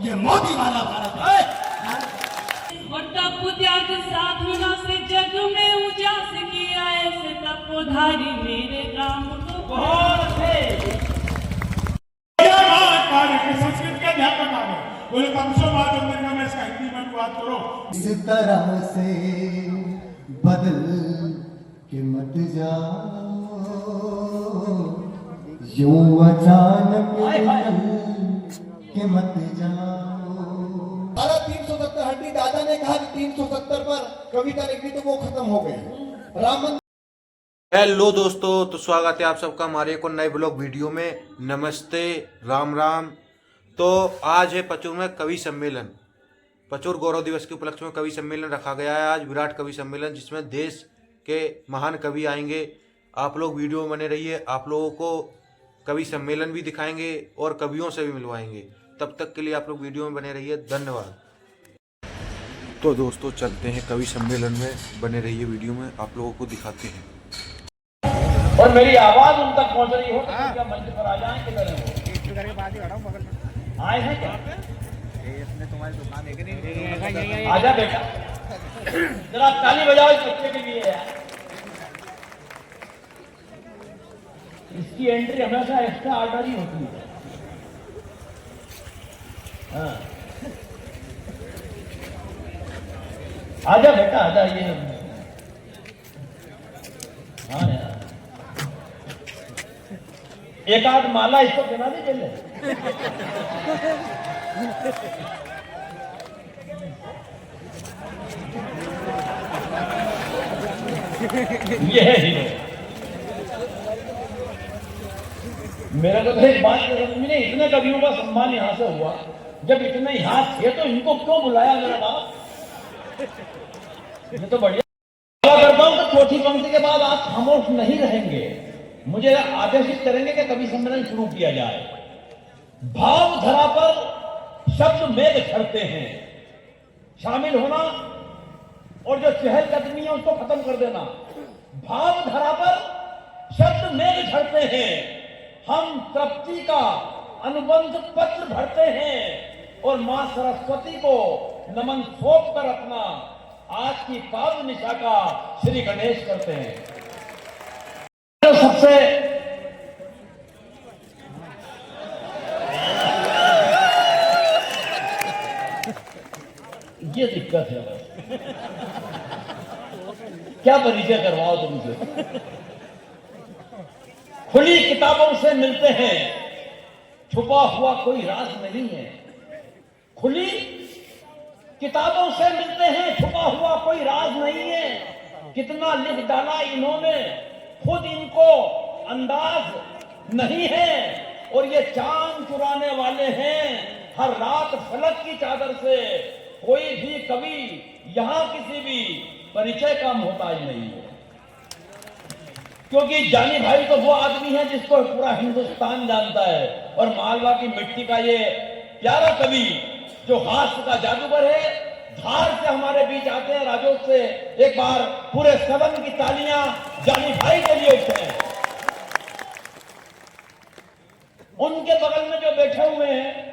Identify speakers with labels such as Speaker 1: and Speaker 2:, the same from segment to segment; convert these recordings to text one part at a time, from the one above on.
Speaker 1: ये मोदी वाला भारत है।
Speaker 2: साधुना से जग में उजास किया ऐसे तपोधारी मेरे राम को बहुत है।
Speaker 1: संस्कृत के अध्यापक आ गए, बोले कम से बात अंदर का मैं इसका हिंदी में अनुवाद करो।
Speaker 3: इस तरह से बदल के मत जाओ, यूं अचानक के मत जाओ। 370 हड्डी दादा ने कहा कि 370 पर कविता लिखी तो वो खत्म हो गई। राम मंदिर।
Speaker 4: हेलो दोस्तों, तो स्वागत है आप सबका हमारे एक और नए ब्लॉग वीडियो में। नमस्ते, राम राम। तो आज है पचूर में कवि सम्मेलन। पचूर गौरव दिवस के उपलक्ष्य में कवि सम्मेलन रखा गया है आज, विराट कवि सम्मेलन, जिसमें देश के महान कवि आएंगे। आप लोग वीडियो में बने रहिए, आप लोगों को कवि सम्मेलन भी दिखाएंगे और कवियों से भी मिलवाएंगे। तब तक के लिए आप लोग वीडियो में बने रहिए, धन्यवाद। तो दोस्तों चलते हैं कवि सम्मेलन में, बने रहिए वीडियो में, आप लोगों को दिखाते हैं।
Speaker 5: और मेरी आवाज उन तक पहुंच रही हो तो क्या मंच पर आ जाएं? किधर है वो? आए हैं क्या? तुम्हारी दुकान है, आजा बेटा, जरा ताली बजाओ इस बच्चे के लिए यार। इसकी एंट्री हमेशा एक्स्ट्रा ऑर्डर ही होती है। हाँ, आजा बेटा, आजा। ये हाँ यार, एक आध माला इसको गिना दे पहले। ये है हीरो। मेरा तो एक बात समझ में नहीं, इतने कवियों का सम्मान यहां से हुआ, जब इतने यहां थे तो इनको क्यों बुलाया मेरा बाप? ये तो बढ़िया करता हूं। तो चौथी पंक्ति के बाद आप खामोश नहीं रहेंगे, मुझे आदेशित करेंगे कि कवि सम्मेलन शुरू किया जाए। भाव धरा पर शब्द मेघ झरते हैं, शामिल होना और जो चहलकदमी है उसको खत्म कर देना। भाव धरा पर शब्द मेघ झरते हैं, हम तृप्ति का अनुबंध पत्र भरते हैं और मां सरस्वती को नमन सौंप कर अपना आज की पावन निशा का श्री गणेश करते हैं। तो सबसे ये दिक्कत है, क्या परिचय करवाओ तुमसे। खुली किताबों से मिलते हैं, छुपा हुआ कोई राज नहीं है। खुली किताबों से मिलते हैं, छुपा हुआ कोई राज नहीं है। कितना लिख डाला इन्होंने, खुद इनको अंदाज नहीं है। और ये चांद चुराने वाले हैं हर रात फलक की चादर से। कोई भी कवि यहां किसी भी परिचय का मोहताज नहीं है, क्योंकि जानी भाई तो वो आदमी है जिसको पूरा हिंदुस्तान जानता है। और मालवा की मिट्टी का ये प्यारा कवि जो हास्य का जादूगर है, धार से हमारे बीच आते हैं, राजोग से। एक बार पूरे सदन की तालियां जानी भाई के लिए उठते हैं। उनके बगल में जो बैठे हुए हैं,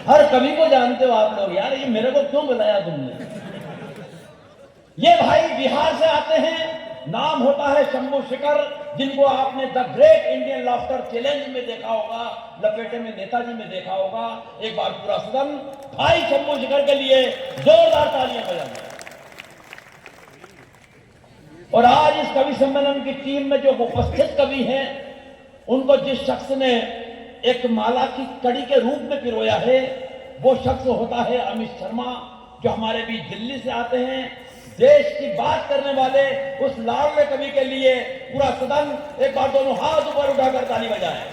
Speaker 5: हर कवि को जानते हो आप लोग यार, ये मेरे को क्यों बुलाया तुमने? ये भाई बिहार से आते हैं, नाम होता है शंभू शेखर, जिनको आपने the great Indian laughter challenge में देखा होगा, लपेटे में नेताजी में देखा होगा। एक बार पूरा सदन भाई शंभू शेखर के लिए जोरदार तालियां बजाएं। और आज इस कवि सम्मेलन की टीम में जो उपस्थित कवि हैं, उनको जिस शख्स ने एक माला की कड़ी के रूप में पिरोया है, वो शख्स होता है अमित शर्मा, जो हमारे बीच दिल्ली से आते हैं। देश की बात करने वाले उस लाडले कवि के लिए पूरा सदन एक बार दोनों हाथ ऊपर उठाकर ताली बजाए।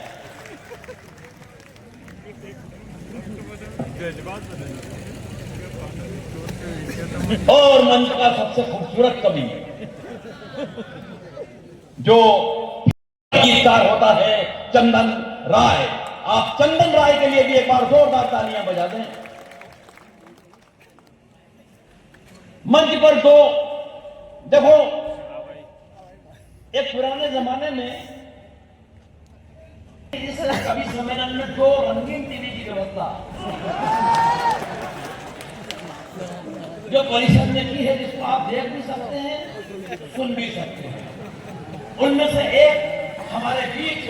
Speaker 5: और मंच का सबसे खूबसूरत कवि जो गीतकार होता है, चंदन राय। आप चंदन राय के लिए भी एक बार जोरदार तालियां बजा दें। मंच पर तो देखो, एक पुराने जमाने में इस कवि सम्मेलन में 2 रंगीन टीवी की व्यवस्था जो परिषद ने की है, जिसको आप देख भी सकते हैं, सुन भी सकते हैं। उनमें से एक हमारे बीच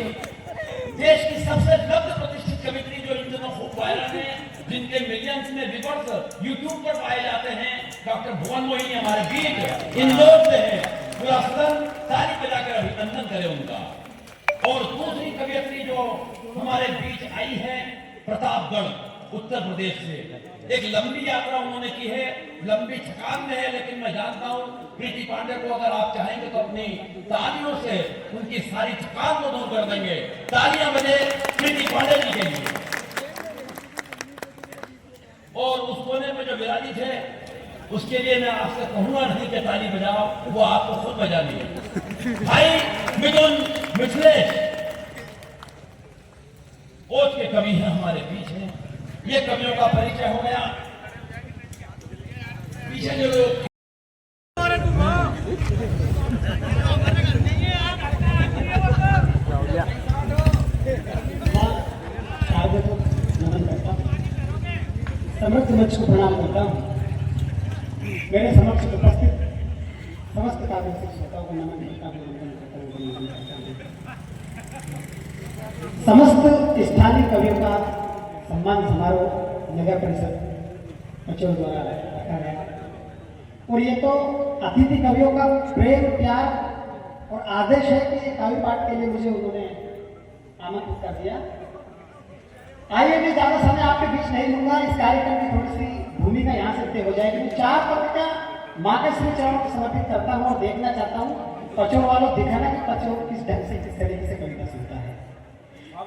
Speaker 5: देश की सबसे लब्ध प्रतिष्ठित कवित्री जो इन दिनों खूब वायरल है, जिनके मिलियंस में व्यूअर्स यूट्यूब पर पाए जाते हैं, डॉक्टर भुवन मोहिनी हमारे बीच इंदौर से है। पूरा सदन ताली बजाकर अभिनंदन करे उनका। और दूसरी कवियत्री जो हमारे बीच आई है, प्रतापगढ़ उत्तर प्रदेश से। एक लंबी यात्रा उन्होंने की है, लंबी थकान में है, लेकिन मैं जानता हूं प्रीति पांडे को अगर आप चाहेंगे तो अपनी तालियों से उनकी सारी थकान को दूर कर देंगे। तालियां बजे प्रीति पांडे जी के लिए। और उस कोने में जो विराजित है, उसके लिए मैं आपसे कहूंगा नहीं कि ताली बजाओ, वो आपको खुद बजानी है। भाई मिथुन मिथिलेश ओज के कवि हैं, हमारे बीच हैं। ये कवियों का परिचय हो गया। पीछे जो लोग
Speaker 6: समर्थ मंच को प्रणाम करता हूँ। मेरे समक्ष उपस्थित समस्त काव्य श्रोताओं को नमन करता हूँ। समस्त स्थानीय कवियों का सम्मान समारोह नगर परिषद पचौर द्वारा रखा गया। और ये तो अतिथि कवियों का प्रेम प्यार और आदेश है कि काव्य पाठ के लिए मुझे उन्होंने आमंत्रित कर दिया। आइए, मैं ज्यादा समय आपके बीच नहीं लूंगा। इस कार्यक्रम की थोड़ी सी भूमिका यहाँ से तय हो जाएगी। मैं 4 कविता माँ के श्री चरणों को समर्पित करता हूँ और देखना चाहता हूँ पचौर वालों दिखाना कि पचौर किस ढंग से किस तरीके से कविता सुनता है।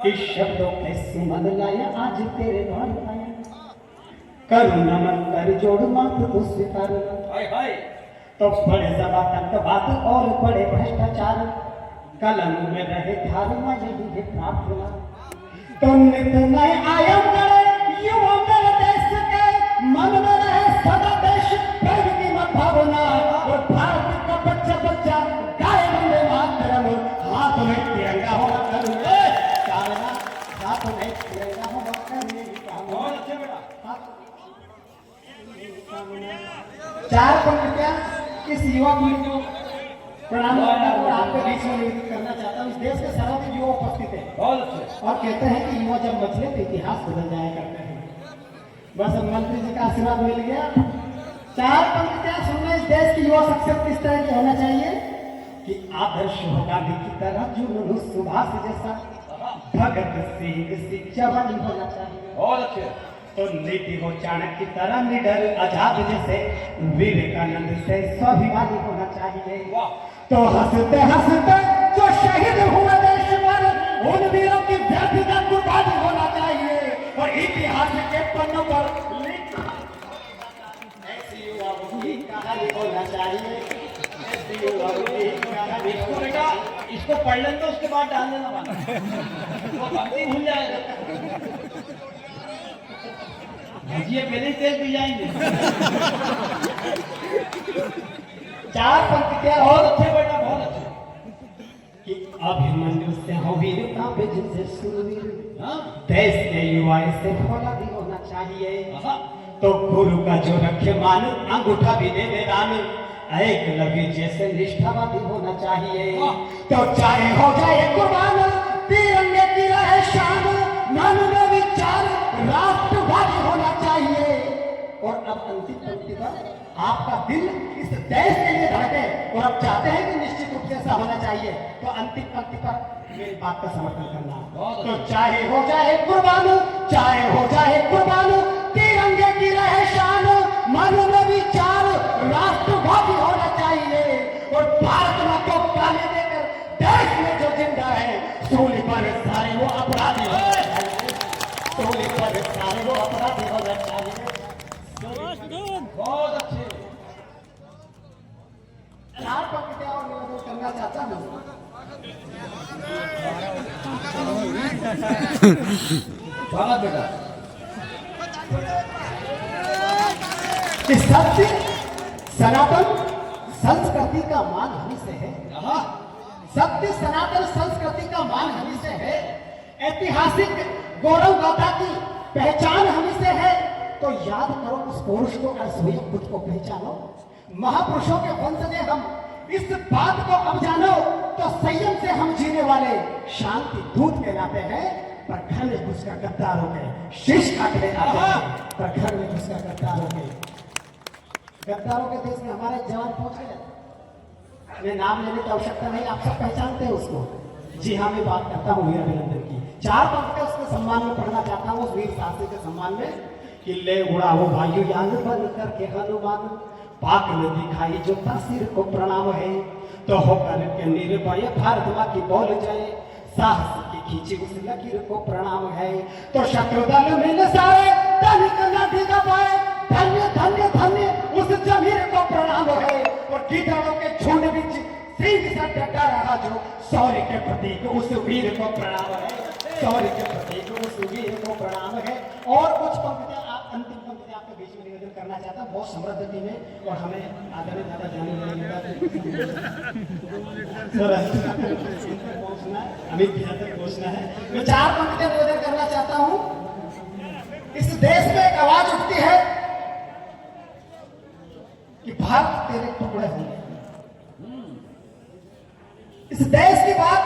Speaker 6: इस शब्दों के सुमन लाया आज तेरे द्वार आया, करुण नमन कर जोड़ मात्र तो स्वीकार। तो बड़े बात और बड़े भ्रष्टाचार, कलम में रहे धारणा यही है प्रार्थना। तो नित नए आयाम करे युवा मेरे देश के, मन में रहे सदा देश प्रेम की मत भावना। और भारत का बच्चा बच्चा गाए वंदे मातरम, हाथ में तिरंगा होगा करूँ चालना, हाथ में तिरंगा होगा करने की कामना। 4 पंक्तियां इस युवा पीढ़ी को प्रणाम करता हूँ और आपके बीच में निवेदित करना चाहता हूँ। इस देश के सर्वाधिक युवा उपस्थित है और कहते हैं कि युवा जब बचले तो इतिहास बदल जाया करते हैं। बस अब मंत्री जी का आशीर्वाद मिल गया। 4 पंक्तियां सुनना। इस देश की युवा शख्सियत किस तरह की होना चाहिए कि आदर्श हो गांधी की तरह, जुनून सुभाष जैसा, भगत सिंह सी जवानी होना चाहिए।
Speaker 5: बहुत अच्छे।
Speaker 6: तो नीति हो चाणक्य की तरह, निडर आजाद जैसे, विवेकानंद से स्वाभिमानी होना चाहिए। तो हंसते हंसते जो शहीद हुए देश पर, उन वीरों की व्यक्तिगत कुर्बानी होना चाहिए। और इतिहास के पन्नों पर ऐसी युवाओं की कहानी होना चाहिए। ऐसी युवाओं की कहानी।
Speaker 5: इसको बेटा इसको पढ़ लें तो उसके बाद डाल देना वाला, वो पंक्ति भूल जाएगा। भजिए पहले ही तेल पी जाएंगे।
Speaker 6: 4 पंक्तियां
Speaker 5: बहुत अच्छे बेटा, बहुत अच्छे।
Speaker 6: कि अभिमन्यु से हो वीरता पे जिनसे सुरवीर, देश के युवा से फौला भी होना चाहिए। तो गुरु का जो रखे मान, अंगूठा भी दे दे दान, एक लवी जैसे निष्ठावादी होना चाहिए। तो चाहे हो जाए कुर्बान, तिरंगे की रहे शान, मन में विचार राष्ट्रवादी होना चाहिए। और अब अंतिम पंक्ति पर आपका दिल इस देश के लिए धड़के और आप चाहते हैं कि निश्चित रूप से ऐसा होना चाहिए। तो अंतिम पंक्ति पर मेरी बात का समर्थन करना। तो चाहे हो जाए कुर्बान, चाहे हो जाए कुर्बान, तिरंगे की रहे शान, मन में विचार राष्ट्रवादी होना चाहिए। और भारत मां को गाली देकर देश में जो जिंदा है, सूली पर सारे वो अपराधी होना चाहिए। सूली पर सारे वो अपराधी होना चाहिए।
Speaker 5: बहुत अच्छे।
Speaker 6: 4 पंक्तियां और निवेदन करना चाहता हूँ।
Speaker 5: स्वागत बेटा।
Speaker 6: कि सत्य सनातन संस्कृति का मान हमी से है। सत्य सनातन संस्कृति का मान हमी से है ऐतिहासिक गौरव गाथा की पहचान हमें से है, तो याद करो उस पौरुष को और स्वयं खुद को पहचानो। महापुरुषों के वंश से हम इस बात को अब जानो, तो संयम से हम जीने वाले शांति दूत कहलाते हैं। पर घर में घुसकर गद्दार हो गए, शीश काटने आते हैं, पर घर में घुसकर गद्दार हो गए। गद्दारों के देश में हमारे जवान पहुंच गए। मैं नाम लेने की आवश्यकता नहीं, आप सब पहचानते हैं उसको। जी हाँ, मैं बात करता हूँ वीर अभिनंदन की। 4 पंक्तियां उसके सम्मान में पढ़ना चाहता हूँ, उस वीर साहसी के सम्मान में। किले उड़ाओ वायुयान बन करके हनुमान, पाक न दिखाई जो सिर को प्रणाम है, तो होकर के निर्भय भारत माँ की बोल जाए, साहस की खींची उस लकीर को प्रणाम है। तो शत्रु दल मिल सारे धनिक न ढिग पाए, धन्य धन्य धन्य उस जमीर को प्रणाम है। और गिद्धड़ों के झुंड बीच सिंह सा डटा रहा जो, शौर्य के प्रतीक उस वीर को प्रणाम है, शौर्य के प्रतीक उस वीर को प्रणाम है। और कुछ पंक्तियां आप, अंतिम पंक्तियां आपके बीच में निवेदन करना चाहता हूँ। बहुत समृद्ध टीम है और हमें आदरणीय दादा जाने पहुंचना है, अमित बिहार तक पहुंचना है। मैं 4 पंक्तियां निवेदन करना चाहता हूँ। इस देश में एक आवाज उठती है कि भारत तेरे टुकड़े होंगे। इस देश की बात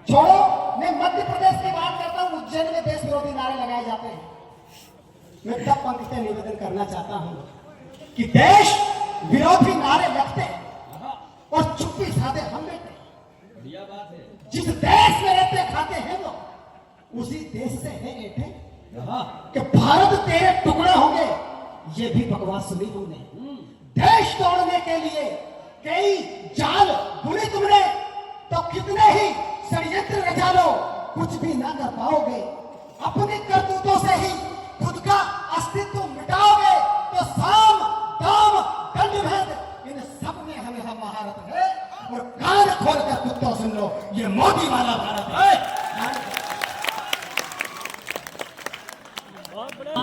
Speaker 6: छोड़ो, मैं मध्य प्रदेश की बात करता हूं। उज्जैन में देश विरोधी नारे लगाए जाते हैं। मैं तब पंक्तियां निवेदन करना चाहता हूं कि देश विरोधी नारे लगते हैं और चुप्पी साधे हम बैठे। जिस देश में रहते खाते हैं वो, उसी देश से है ऐठे कि भारत तेरे टुकड़े होंगे। ये भी बकवास सुनी हमने। देश तोड़ने के लिए कई जाल बुने तुमने, तो कितने ही षड्यंत्र रचा लो, कुछ भी ना कर पाओगे। अपनी करतूतों से ही खुद का अस्तित्व मिटाओगे। तो साम दाम दंड भेद इन सब में हमें हम महारत है। और कान खोलकर कुत्तों सुन लो, ये मोदी वाला भारत है।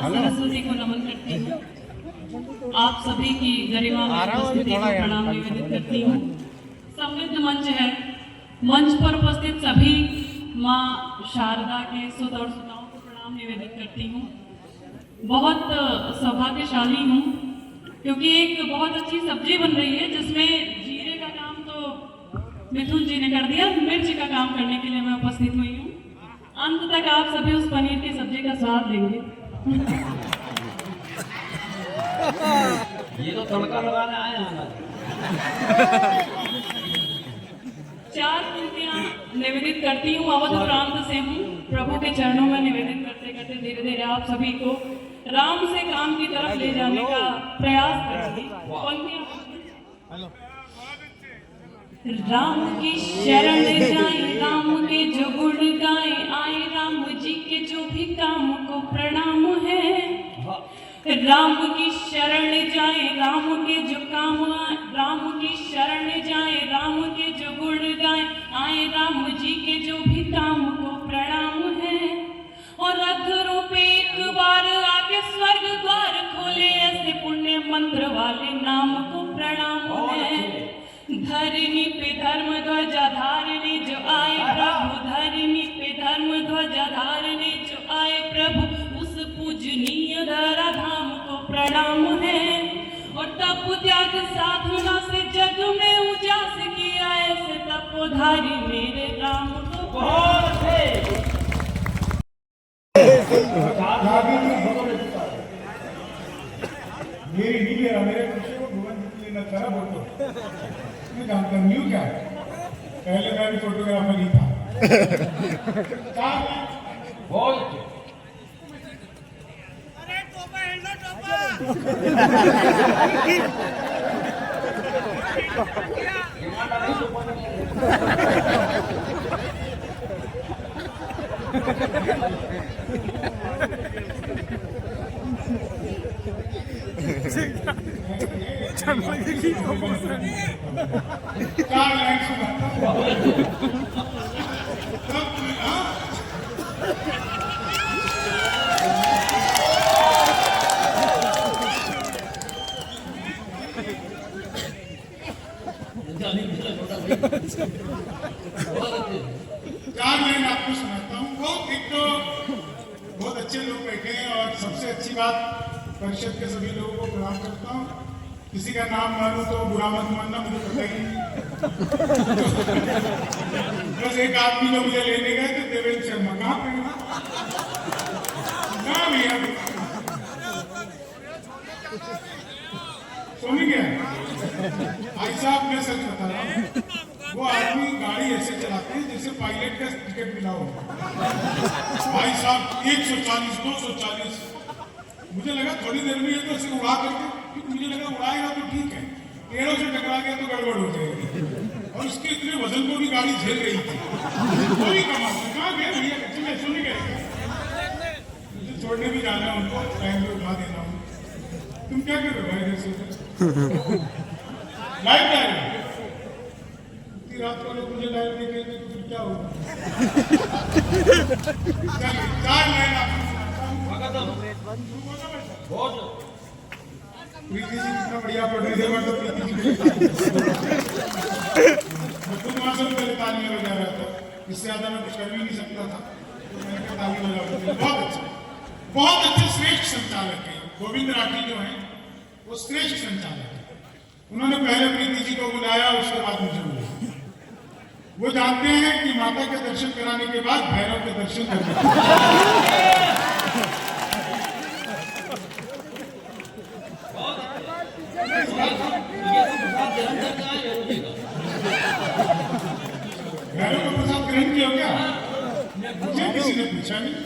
Speaker 2: सरस्वती को नमन करती हूँ। आप सभी की गरिमा में उपस्थिति को प्रणाम निवेदित करती हूँ। समृद्ध मंच है, मंच पर उपस्थित सभी माँ शारदा के सुत और सुताओं को प्रणाम निवेदित करती हूँ। बहुत सौभाग्यशाली हूँ क्योंकि एक बहुत अच्छी सब्जी बन रही है जिसमें जीरे का काम तो मिथुन जी ने कर दिया, मिर्च का काम करने के लिए मैं उपस्थित हुई हूँ। अंत तक आप सभी उस पनीर की सब्जी का स्वाद लेंगे।
Speaker 5: ये तो तड़का लगाने आए हैं।
Speaker 2: 4 पंक्तियां निवेदित करती हूँ। अवध प्रांत से हूँ। प्रभु के चरणों में निवेदित करते करते धीरे धीरे आप सभी को राम से काम की तरफ ले जाने का प्रयास करूंगी। पंक्तियां राम की शरण जाए, राम के जो गुण गाए, आए राम जी के जो भी काम को प्रणाम है। राम की शरण जाए, राम के जो काम आए, राम की शरण जाए, राम के जो गुण गाए, आए राम जी के जो भी काम को प्रणाम है। और अधरों पे एक बार आके स्वर्ग द्वार खोले, ऐसे पुण्य मंत्र वाले नाम को प्रणाम है। धरनी पे धर्म ध्वजा धारने जो आए प्रभु, धरनी पे धर्म ध्वजा धारने जो आए प्रभु, उस पूजनीय धरा धाम को प्रणाम है। और तप त्याग साधना से जग में उजास किया, ऐसे तपोधारी मेरे राम को बहुत है।
Speaker 1: मेरी नहीं ले रहा, मेरे पीछे को भुवन जी लेना चला बोलो। मैं जानता हूँ क्या, पहले मैं भी फोटोग्राफर ही था।
Speaker 5: बहुत
Speaker 1: चार लाइन सुना। चार लाइन आपको सुनाता सी बात, परिषद के सभी लोगों को प्रणाम करता हूँ। किसी का नाम मालूम तो बुरा मत मानना, मुझे पता ही नहीं। बस एक आदमी ने मुझे लेने गए थे, देवेंद्र शर्मा। कहाँ पे कहाँ भैया सुनी क्या भाई साहब, मैं सच बता रहा हूँ, वो आदमी गाड़ी ऐसे चलाते हैं जैसे पायलट का टिकट मिला हो। भाई साहब 140 240, मुझे लगा थोड़ी देर में ये तो ऐसे उड़ा करके, क्योंकि मुझे लगा उड़ाएगा तो ठीक है, पेड़ों से टकरा गया तो गड़बड़ हो जाएगी। और उसके इतने वजन को भी गाड़ी झेल रही थी। कोई कमाल, कहाँ गए भैया, चले सुन गए, मुझे छोड़ने भी जाना है उनको, टाइम पे उठा देना हूँ। तुम क्या कर रहे हो भाई जैसे लाइव जाएगा इतनी रात को लोग मुझे लाइव देखेंगे तो फिर क्या होगा। चलिए 4 लाइन आपको सुनाता हूँ। प्रीति जी कितना बढ़िया पढ़ रही थी, मतलब प्रीति जी खुद वहां से पहले तालियां बजा रहा था, इससे ज्यादा मैं कुछ कर भी नहीं सकता था, तो मैंने कहा ताली बजा। बहुत अच्छे श्रेष्ठ संचालक है गोविंद राठी जो हैं, वो श्रेष्ठ संचालक है। उन्होंने पहले प्रीति जी को बुलाया, उसके बाद मुझे बुलाया। वो जानते हैं कि माता के दर्शन कराने के बाद भैरव के दर्शन करने भैरव का प्रसाद ग्रहण किया क्या? मुझे किसी ने पूछा नहीं,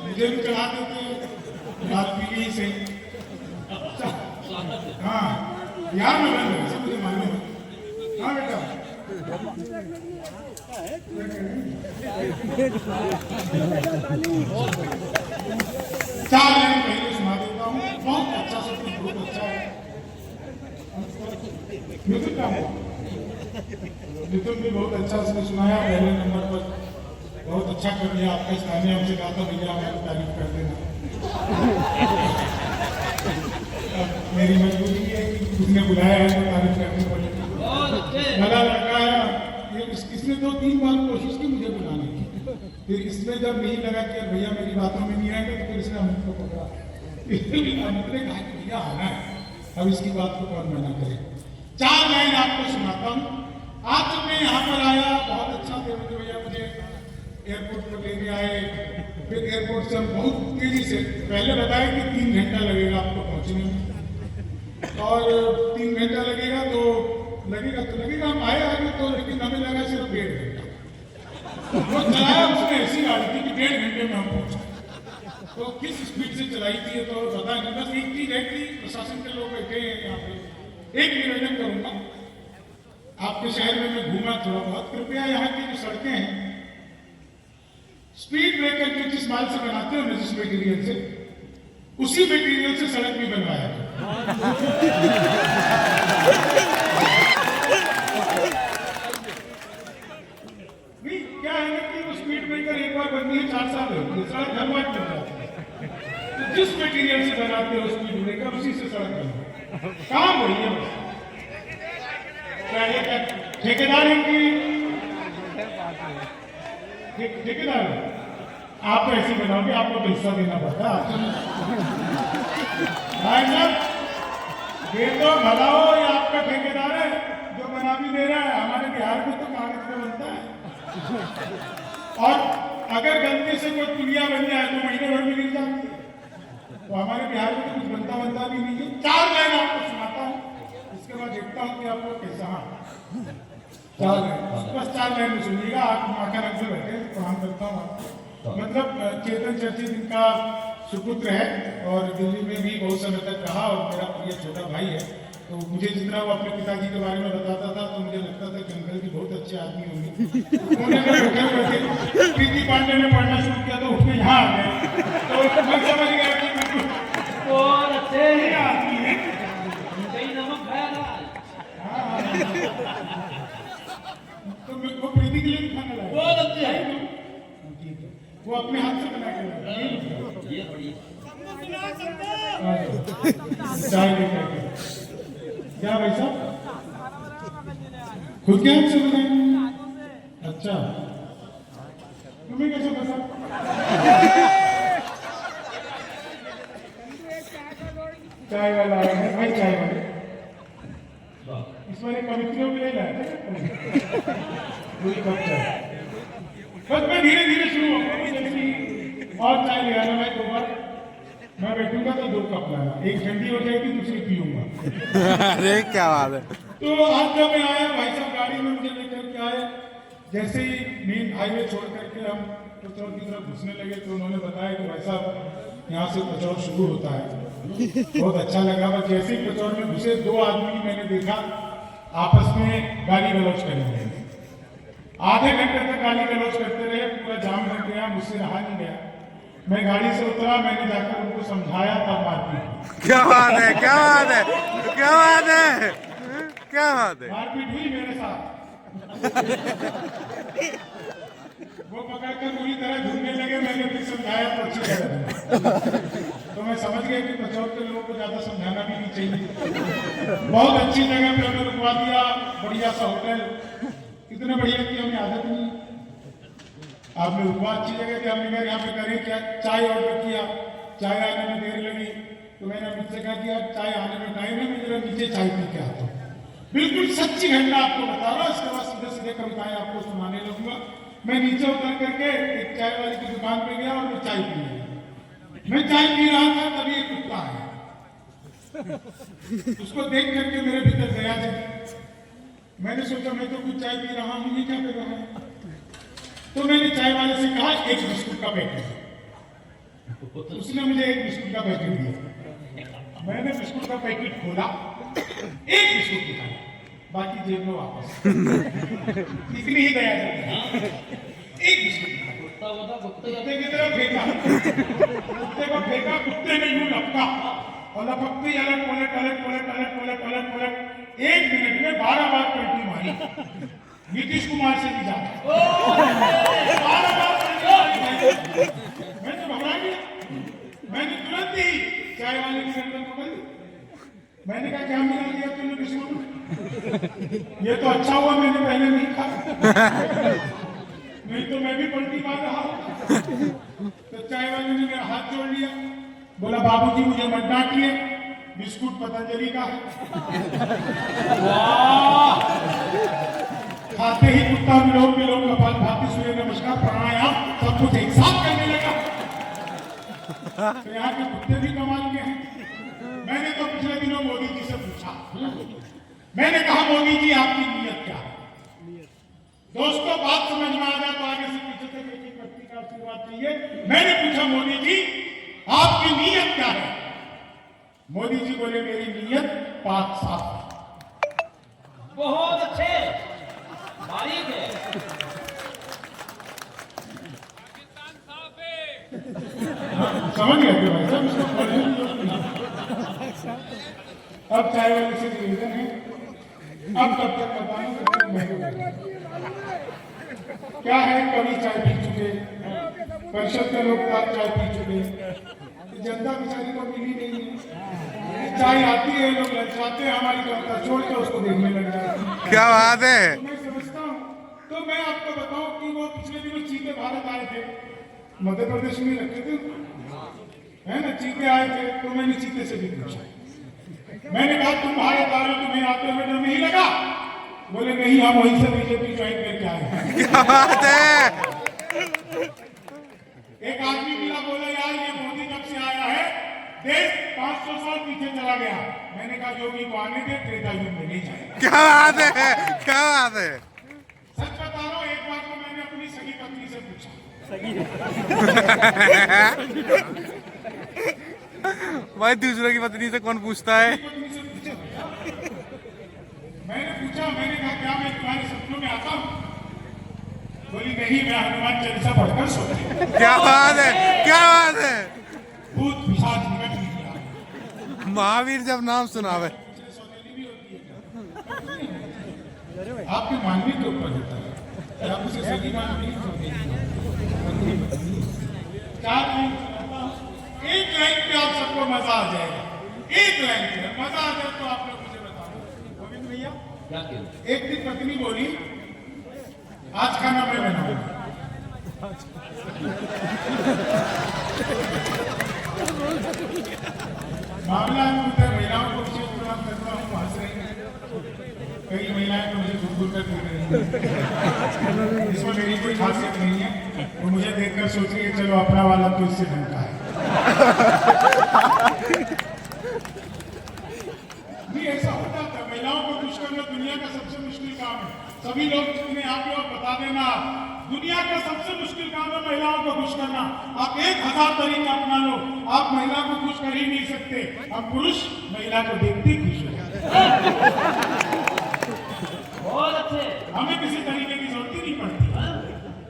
Speaker 1: मुझे भी चढ़ा देते लाल पीली से। हाँ यार मैं बन सब मुझे मालूम है। हाँ बेटा चार लाइन पहले सुना देता हूँ, बहुत अच्छा सब कुछ बहुत अच्छा है। मिथुन का मिथुन भी बहुत अच्छा उसने सुनाया, पहले नंबर पर बहुत अच्छा कर दिया। आपका स्थानीय हमसे कहा था भैया हमारी तारीफ कर देना। मेरी मजबूरी है कि उसने बुलाया है तो तारीफ करनी पड़ेगी। भला लड़का है, इसने 2-3 बार कोशिश की मुझे बुलाने की, फिर इसमें जब नहीं लगा कि भैया मेरी बातों में नहीं आएगा तो फिर इसने अमित को पकड़ा। अमित ने कहा कि भैया आना है, अब इसकी बात को कौन मना करे। 4 लाइन आपको सुनाता हूँ। आज जब मैं यहाँ पर आया, बहुत अच्छा देवेंद्र भैया मुझे एयरपोर्ट पर लेके आए। फिर एयरपोर्ट से हम बहुत तेजी से, पहले बताया कि 3 घंटा लगेगा आपको पहुंचने में, और 3 घंटा लगेगा तो लगेगा हम आए आगे तो, लेकिन हमें लगा सिर्फ 1.5 घंटा। वो चलाया उसने ऐसी गाड़ी थी कि 1.5 घंटे में हम पहुंचे। तो किस स्पीड से चलाई थी तो पता नहीं। बस एक चीज है कि प्रशासन के लोग बैठे हैं यहाँ पे, एक निवेदन करूंगा, आपके शहर में मैं घूमा थोड़ा बहुत, कृपया यहाँ की जो सड़कें हैं, स्पीड ब्रेकर जो जिस माल से बनाते हो ना, जिस मटेरियल से, उसी मटेरियल से सड़क भी बनवाया। क्या है ना कि वो स्पीड ब्रेकर एक बार बनती है 4 साल होती है, सड़क हर बार बन जाती है। तो जिस मटेरियल से बनाते हो स्पीड ब्रेकर, उसी से सड़क बनती है। काम वही है बस। क्या ये क्या ठेकेदार है कि ठेकेदार है? आप तो ऐसे बनाओगे, आपको पैसा देना पड़ता है। भाई साहब ये तो भला हो, ये आपका ठेकेदार है जो बना भी दे रहा है। हमारे बिहार में तो कागज पे बनता है, और अगर गलती से कोई पुलिया बन जाए तो महीने भर में गिर जाती है। तो हमारे बिहार में तो कुछ बनता भी नहीं है। 4 लाइन आपको सुनाता हूँ, इसके बाद देखता हूँ कि आपको कैसा। हाँ 4 लाइन, बस 4 लाइन में सुनिएगा। आप आखा रख से बैठे प्रणाम करता हूँ आपको। मतलब चेतन चर्चित इनका सुपुत्र है, और दिल्ली में भी बहुत समय तक रहा, और मेरा प्रिय छोटा भाई है। तो मुझे जितना वो अपने पिताजी के बारे में बताता था तो मुझे लगता था कि अंकल जी बहुत अच्छे आदमी होंगे। उन्होंने बैठे हुए थे, प्रीति पांडे ने पढ़ना शुरू किया तो उठने यहाँ आ गए, तो मैं समझ गया कि बहुत अच्छे आदमी है। तो वो प्रीति के लिए भी खाना लाया, बहुत अच्छे है, ठीक है, वो अपने हाथ से बना के चाय लेकर। क्या भाई साहब खुद के हाथ से बनाए? अच्छा, तुम्हें कैसे पता? चाय वाला आया है भाई, चाय वाले इस बार कवित्रियों भी ले लाया पूरी कप चाय। बस मैं धीरे धीरे शुरू होगा, जैसे और चाय ले आना भाई, 2 बार मैं बैठूंगा तो 2 कप लाना, एक ठंडी हो जाएगी दूसरी पीऊंगा।
Speaker 4: अरे क्या बात है।
Speaker 1: तो आज जब मैं आया, भाई साहब गाड़ी में मुझे लेकर के आए, जैसे ही मेन हाईवे छोड़ करके हम पचौर की तरफ घुसने लगे तो उन्होंने बताया कि भाई साहब यहाँ से पचौर शुरू होता है। बहुत अच्छा लगा। बस जैसे ही पचौर में घुसे 2 आदमी मैंने देखा आपस में गाली गलौज करने लगे। आधे घंटे तक गाली गलौज करते रहे, पूरा जाम लग गया, मुझसे रहा नहीं गया। मैं गाड़ी से उतरा, मैंने जाकर उनको समझाया, तब मारपीट।
Speaker 4: क्या बात है, क्या बात है, क्या बात है, क्या बात है।
Speaker 1: मारपीट हुई मेरे साथ। वो पकड़कर पूरी तरह ढूंढने लगे, मैंने फिर समझाया तो अच्छी तरह। तो मैं समझ गया कि पचौर के लोगों को ज्यादा समझाना भी नहीं चाहिए। बहुत अच्छी जगह पे हमें रुकवा दिया, बढ़िया सा होटल, इतना बढ़िया कि हमें आदत नहीं। आपने रुकवा अच्छी जगह थी, हमने कहा यहाँ पे करें क्या, चाय ऑर्डर किया, चाय आने में देर लगी तो मैंने मुझसे कहा कि आप चाय आने में टाइम है, मैं जरा नीचे चाय पी के आता हूँ। बिल्कुल सच्ची घटना आपको बता रहा हूँ, इसके बाद सीधे सीधे कविताएं आपको सुनाने लगूंगा। मैं नीचे उतर करके एक चाय वाले की दुकान पे गया और मैं चाय पी लिया। मैं चाय पी रहा था तभी एक कुत्ता आया, उसको देख करके मेरे भीतर दया जगी। मैंने सोचा मैं तो कुछ चाय पी रहा हूँ, ये क्या कर रहा है। तो मैंने चाय वाले से कहा 1 बिस्कुट का पैकेट। उसने मुझे 1 बिस्कुट का पैकेट दिया। मैंने बिस्कुट का पैकेट खोला, 1 बिस्कुट दिखाया, बाकी जेब में वापस। इतनी ही दया जगी। 1 बिस्कुट कुत्ते की तरफ फेंका, कुत्ते को फेंका, कुत्ते ने यूं लपका और लपकते ही अलट पलट अलट पलट अलट पलट अलट पलट 1 मिनट में 12 बार पलटी मारी। नीतीश कुमार से भी ज्यादा। मैं तो घबरा गया। मैंने तुरंत ही चाय वाले की गर्दन पकड़ ली। मैंने कहा क्या मिला दिया तुमने बिस्कुट? ये तो अच्छा हुआ मैंने पहले नहीं खाया, नहीं तो मैं भी पलटी मार रहा हूँ। तो चाय वाले ने मेरा हाथ जोड़ लिया, बोला बाबूजी मुझे मत डांटिए, बिस्कुट पतंजलि का है। खाते ही कुत्ता विलोम कपालभाति, सूर्य नमस्कार, प्राणायाम सब कुछ एक साथ करने लगा। तो यहाँ के कुत्ते भी कमाल के हैं। मैंने तो पिछले दिनों मोदी जी से पूछा, मैंने कहा मोदी जी आपकी नीयत क्या है? दोस्तों बात समझ में आ जाए तो आगे से पीछे तक एक एक व्यक्ति का आशीर्वाद चाहिए। मैंने पूछा मोदी जी आपकी नीयत क्या है? मोदी जी बोले मेरी नीयत पाक साफ है।
Speaker 5: बहुत अच्छे, बारीक है।
Speaker 1: समझ गए थे भाई साहब, इसको पढ़ने की जरूरत नहीं। अब चाय वाले से निवेदन है, अब तब तक बताना क्या है। कभी चाय पी चुके, परिषद के लोग चाय पी चुके, जनता बेचारी को मिली नहीं है। चाय आती है, लोग ललचाते हैं, हमारी जनता छोड़ के उसको देखने लग जाते हैं।
Speaker 4: क्या बात है।
Speaker 1: तो मैं समझता हूँ। तो मैं आपको बताऊं कि वो पिछले दिनों चीते भारत आए थे, मध्य प्रदेश में रखे थे, है ना, चीते आए थे। तो मैंने चीते से भी पूछा, मैंने कहा तुम भारत आ रहे हो, तुम्हें आते हुए डर नहीं लगा? बोले नहीं, हम वहीं से बीजेपी ज्वाइन करके आए हैं।
Speaker 4: क्या बात है।
Speaker 1: एक आदमी मिला, बोला यार ये मोदी कब से आया है, देश 500 साल पीछे चला गया। मैंने कहा योगी को आने दे, त्रेता युग में नहीं जाएगा।
Speaker 4: क्या बात है, क्या बात है।
Speaker 1: सच बता रहा हूँ, एक बार तो मैंने अपनी सगी पत्नी से पूछा,
Speaker 4: भाई दूसरे की पत्नी से कौन पूछता है।
Speaker 1: मैंने पूछा, मैंने कहा क्या मैं तुम्हारे सपनों में आता हूँ? बोली नहीं, मैं हनुमान चालीसा पढ़कर सोती।
Speaker 4: क्या बात है, क्या बात है।
Speaker 1: भूत पिशाच निकट नहीं किया।
Speaker 4: महावीर जब नाम सुनावे।
Speaker 1: आपके मानवीय के ऊपर होता है, आप उसे सही मानवीय नहीं समझेंगे। 4 लाइन सुनाता हूं, 1 लाइन पे आप सबको मजा आ जाएगा। 1 लाइन पे मजा आ जाए तो आप लोग मुझे बताओ। गोविंद भैया, एक दिन पत्नी बोली आज खाना मैं बनाऊंगा। मामला अद्भुत है। महिलाओं को विशेष प्रणाम करता हूँ, हंस रही हैं। कई महिलाएं तो मुझे घूर कर देख रही हैं। इसमें मेरी कोई खासियत नहीं है। वो मुझे देखकर सोच रही है चलो अपना वाला तो इससे ढंग का है। नहीं, ऐसा होता था। महिलाओं को खुश करना दुनिया का सबसे मुश्किल काम है। सभी लोग जितने आगे और बता देना, दुनिया का सबसे मुश्किल काम है महिलाओं को खुश करना। आप 1000 तरीका अपना लो, आप महिला को खुश कर ही नहीं सकते। हम पुरुष महिला को देखते ही खुश हो जाते हैं।
Speaker 5: बहुत अच्छे।
Speaker 1: हमें किसी तरीके की जरूरत ही नहीं पड़ती।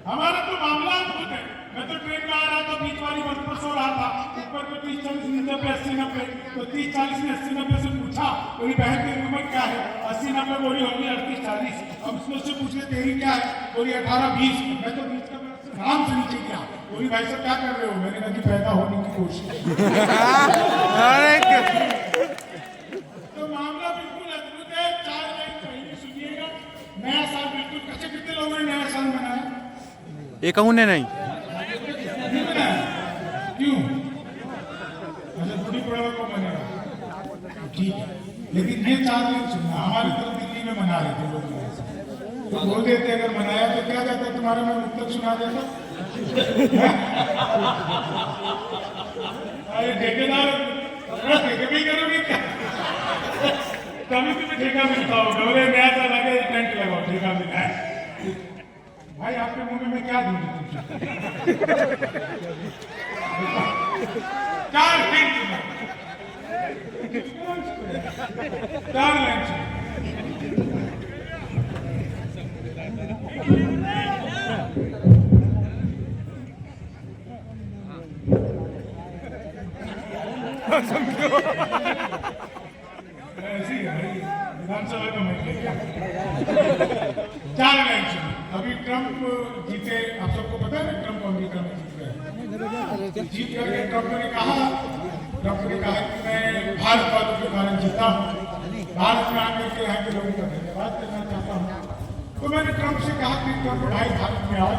Speaker 1: हमारा तो मामला अद्भुत है। मैं तो ट्रेन में आ रहा था, बीच वाली बस पर सो रहा था, ऊपर पे 30, 40, 90, 80, 90, तो 30, 40 ने 80, 90 से पूछा बोली बहन तेरी उम्र क्या है? 80, 90 बोली होगी 38, 40। अब उसने उससे पूछे तेरी क्या है? बोली 18, 20। मैं तो 20 का आराम से नीचे गया। बोली भाई साहब क्या कर रहे हो? मैंने कहा कि पैदा होने की कोशिश। तो मामला बिल्कुल अद्भुत है। 4 लाइन पहले सुनिएगा। नया साल बिल्कुल कच्चे। कितने लोगों ने नया साल मनाया?
Speaker 4: एक ने नहीं।
Speaker 1: नहीं मनाया? क्यों? अच्छा, गुड़ी पड़वा को मनेगा, ठीक है। लेकिन ये 4 दिन सुनना, हमारी तरफ दिल्ली में मना रहे थे लोग नया साल। तो बोल देते अगर मनाया तो क्या जाता तुम्हारा, मैं मुक्तक सुना देता। अरे ठेकेदार ठेके भी करोगे क्या? कभी तुम्हें ठेका मिलता होगा। बोले नया साल आगे टेंट लगाओ, ठेका मिला है। भाई आपके मुंह में मैं क्या दूं? 4 लाइन सुना। 4 लाइन सुना। ऐसी है भाई, विधानसभा का मसला क्या? 4 लाइन सुनो। अभी ट्रंप जीते, आप सबको पता है ना ट्रंप अमेरिका में जीत गए। जीत करके ट्रंप ने कहा कि मैं भारत वालों के कारण जीता हूँ, भारत में आकर के यहाँ के लोगों का धन्यवाद करना चाहता हूँ। तो मैंने ट्रंप से कहा कि ट्रंप भाई भारत में आओ,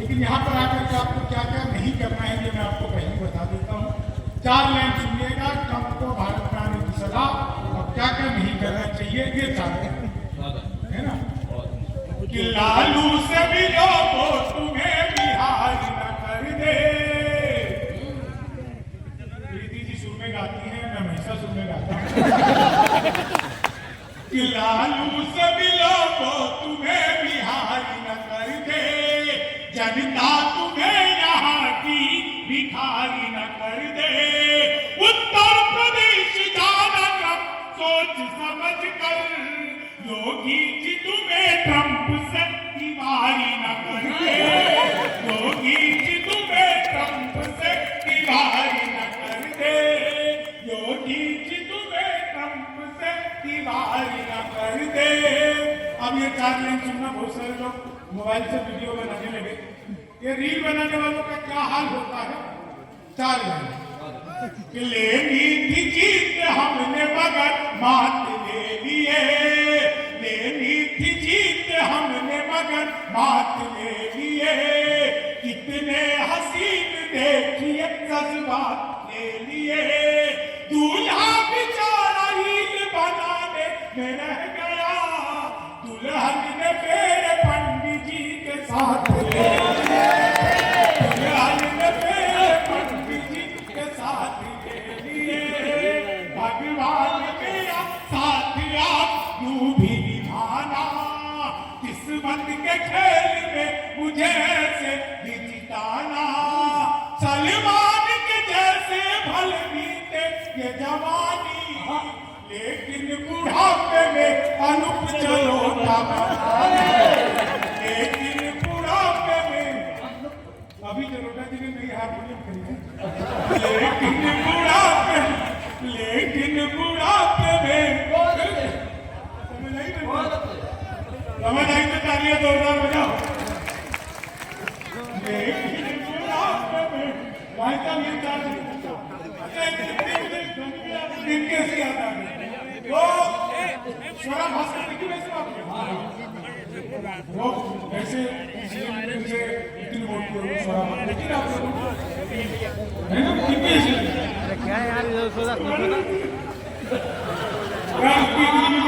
Speaker 1: लेकिन यहाँ पर आकर के आपको क्या क्या नहीं करना है ये मैं आपको पहले बता देता हूँ। 4 लाइन सुनिएगा। ट्रंप को भारत में आने की सलाह और क्या क्या नहीं करना चाहिए ये 4 लाइन है ना। कि लालू से भी लोगो तुम्हें बिहार न कर दे। प्रीति जी सुर में गाती हैं, मैं हमेशा सुर में गाता हूँ। कि लालू से भी लोगो तुम्हें बिहार न कर दे, जनता तुम्हें यहाँ की भिखारी न कर दे। उत्तर प्रदेश जाना कब सोच समझ कर, योगी जी तुम्हें ट्रंप से दीवारी न कर दे। योगी जी तुम्हें ट्रंप से दीवारी न कर दे। योगी जी तुम्हें ट्रंप से दीवारी न कर दे। अब ये 4 लाइन सुनना। बहुत सारे लोग मोबाइल से वीडियो बनाने लगे। ये रील बनाने वालों का क्या हाल होता है? 4 लाइन। लेनी थी जीत हमने मगर मात ले लिए। लेनी थी जीत हमने मगर मात ले लिए। कितने हसीन देखिए जज्बात ले लिए। दूल्हा बेचारा रील बनाने में रह गया, दुल्हन ने फिर पंडित जी के साथ ले लिया। दुल्हन ने फिर पंडित जी के साथ ले लिए। भगवान मेरा साथ आप यूं भी निभाना, किस्मत के खेल में मुझे ऐसे भी जिताना। सलमान के जैसे भल बीते ये जवानी, लेकिन बुढ़ापे में अनुप जलोटा बनाने। लेकिन बुढ़ापे में अभी जलोटा जी ने नई हारमोनियम खरीदी। लेकिन बुढ़ापे में समझ आई तो तालियां जोरदार बजाओ। लेकिन बुढ़ापे में भाई साहब ये 4 दिन कैसे आता है? वो स्वरा भास्कर की वैसे बात वो ऐसे नितिन मोटी हो गई थोड़ा बहुत, लेकिन आप लोगों को है ना कितनी ऐसी क्या यार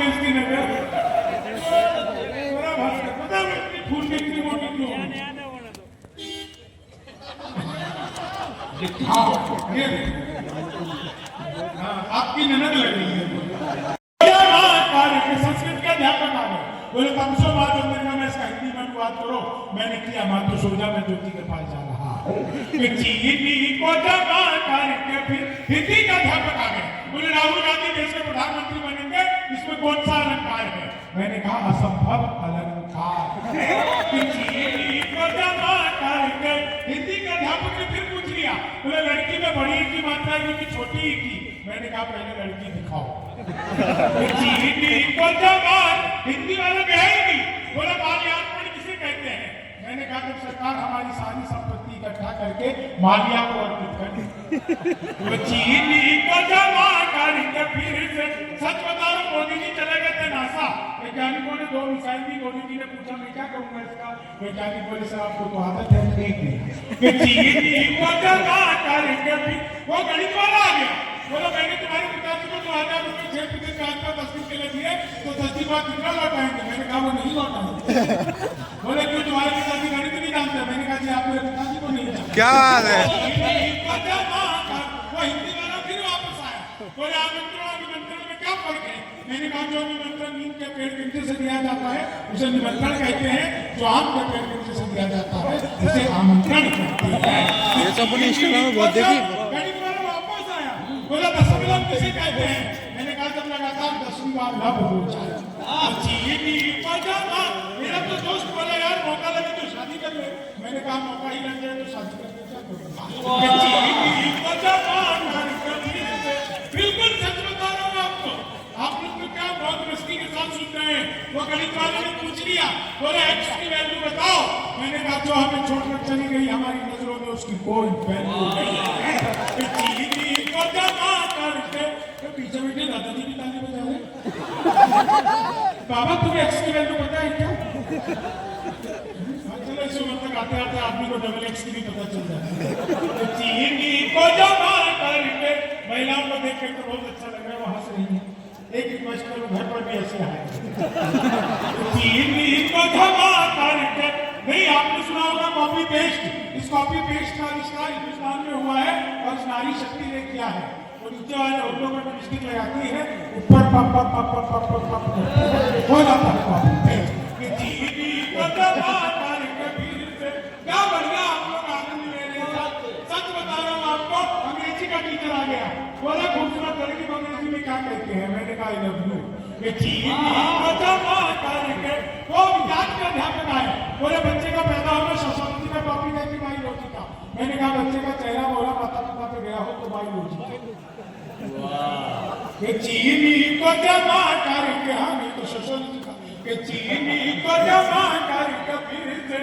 Speaker 1: इसकी नजर बड़ा भास्कर पता है इतनी फूल में इतनी मोटी क्यों दिखाओ ये हाँ आपकी ननद लग रही है संस्कृत का अध्यापक आ गए बोले तमसो बात मैं इसका हिंदी में अनुवाद करो। मैंने किया माँ तो सोचा मैं ज्योति के पास जा रहा चीनी को जमा करके फिर हिंदी का अध्यापक आ गए बोले राहुल गांधी देश के प्रधानमंत्री बनेंगे इसमें कौन सा अलंकार है। मैंने कहा असंभव अलंकार चीनी को जमा करके हिंदी का अध्यापक ने फिर पूछ लिया बोले लड़की में बड़ी की मात्रा है कि छोटी की। मैंने कहा पहले लड़की दिखाओ हिंदी वाले कहेंगी बोला माल्यार्पण किसे कहते हैं। मैंने कहा जब सरकार हमारी सारी संपत्ति इकट्ठा करके माल्या को अर्पित कर दी चीनी को जमा करके फिर से सच बता रहा मोदी जी चले गए थे नासा वैज्ञानिकों ने 2 मिसाइल दी। मोदी जी ने पूछा मैं क्या करूंगा इसका। वैज्ञानिक बोले सर आपको तो आदत है चीनी को जमा करके फिर वो गणित वाला आ गया बोला मैंने तुम्हारे पिताजी को 2000 रुपए 6 फीसद ब्याज पर 10 दिन के लिए दिए तो 10 दिन बाद कितना लौटाएंगे। मैंने कहा वो नहीं लौटाएंगे। बोले क्यों तुम्हारे पिताजी गणित नहीं जानते। मैंने कहा जी आप मेरे पिताजी को नहीं जानते।
Speaker 4: क्या हाल है
Speaker 1: वो हिंदी वाला फिर वापस आया बोले अभिमंत्रण में क्या फर्क है। मैंने कहा जो निमंत्रण नीम के पेड़ के नीचे से दिया जाता है उसे निमंत्रण कहते हैं जो आम के पेड़ के नीचे से दिया जाता है उसे आमंत्रण कहते हैं।
Speaker 4: ये तो अपने इंस्टाग्राम में बहुत देखी
Speaker 1: बोला दशमलव किसे कहते हैं। मैंने कहा जब लगातार 10वीं बार लब हो जाए मेरा तो दोस्त बोला यार मौका लगे तो शादी कर ले। मैंने कहा मौका ही लग जाए तो शादी कर ले बिल्कुल सच बता रहा हूँ आपको। आप लोग तो क्या बहुत मस्ती के साथ सुन रहे हैं। वो गणित वाले ने पूछ लिया बोले x की वैल्यू बताओ। मैंने कहा जो हमें छोड़कर चली गई हमारी नजरों में उसकी कोई वैल्यू नहीं है। तो पीछे बैठे दादाजी भी ताली बजा रहे बाबा तुम्हें एक्स की वैल्यू पता है क्या। चलो इस उम्र तक आते आते आदमी को डबल एक्स की भी पता चल जाता है। महिलाओं को देख कर तो बहुत अच्छा लग रहा है वहां से नहीं है। एक रिक्वेस्ट करूं घर पर भी ऐसे आए नहीं आपने सुना होगा कॉपी पेस्ट। इस कॉपी पेस्ट का आविष्कार हिंदुस्तान में हुआ है और नारी शक्ति ने किया है। और नीचे वाले होटलों में लिपस्टिक लगाती है ऊपर पप पप पप पप पप पप पप हो जाता है कॉपी पेस्ट। क्या बढ़िया आप लोग आनंद ले रहे हैं। सच बता रहा हूँ आपको अंग्रेजी का टीचर आ गया बोला खूबसूरत लड़की को अंग्रेजी में क्या कहते हैं। मैंने कहा आई लव यू। वो विज्ञान के अध्यापक आए बोले बच्चे का पैदा होना सरस्वती का टॉपिक है कि बायोलॉजी का। मैंने कहा बच्चे का चेहरा बोला माता पिता पे गया हो तो बायोलॉजी चीनी को जमा करके हमें तो सरस्वती का चीनी को जमा करके फिर से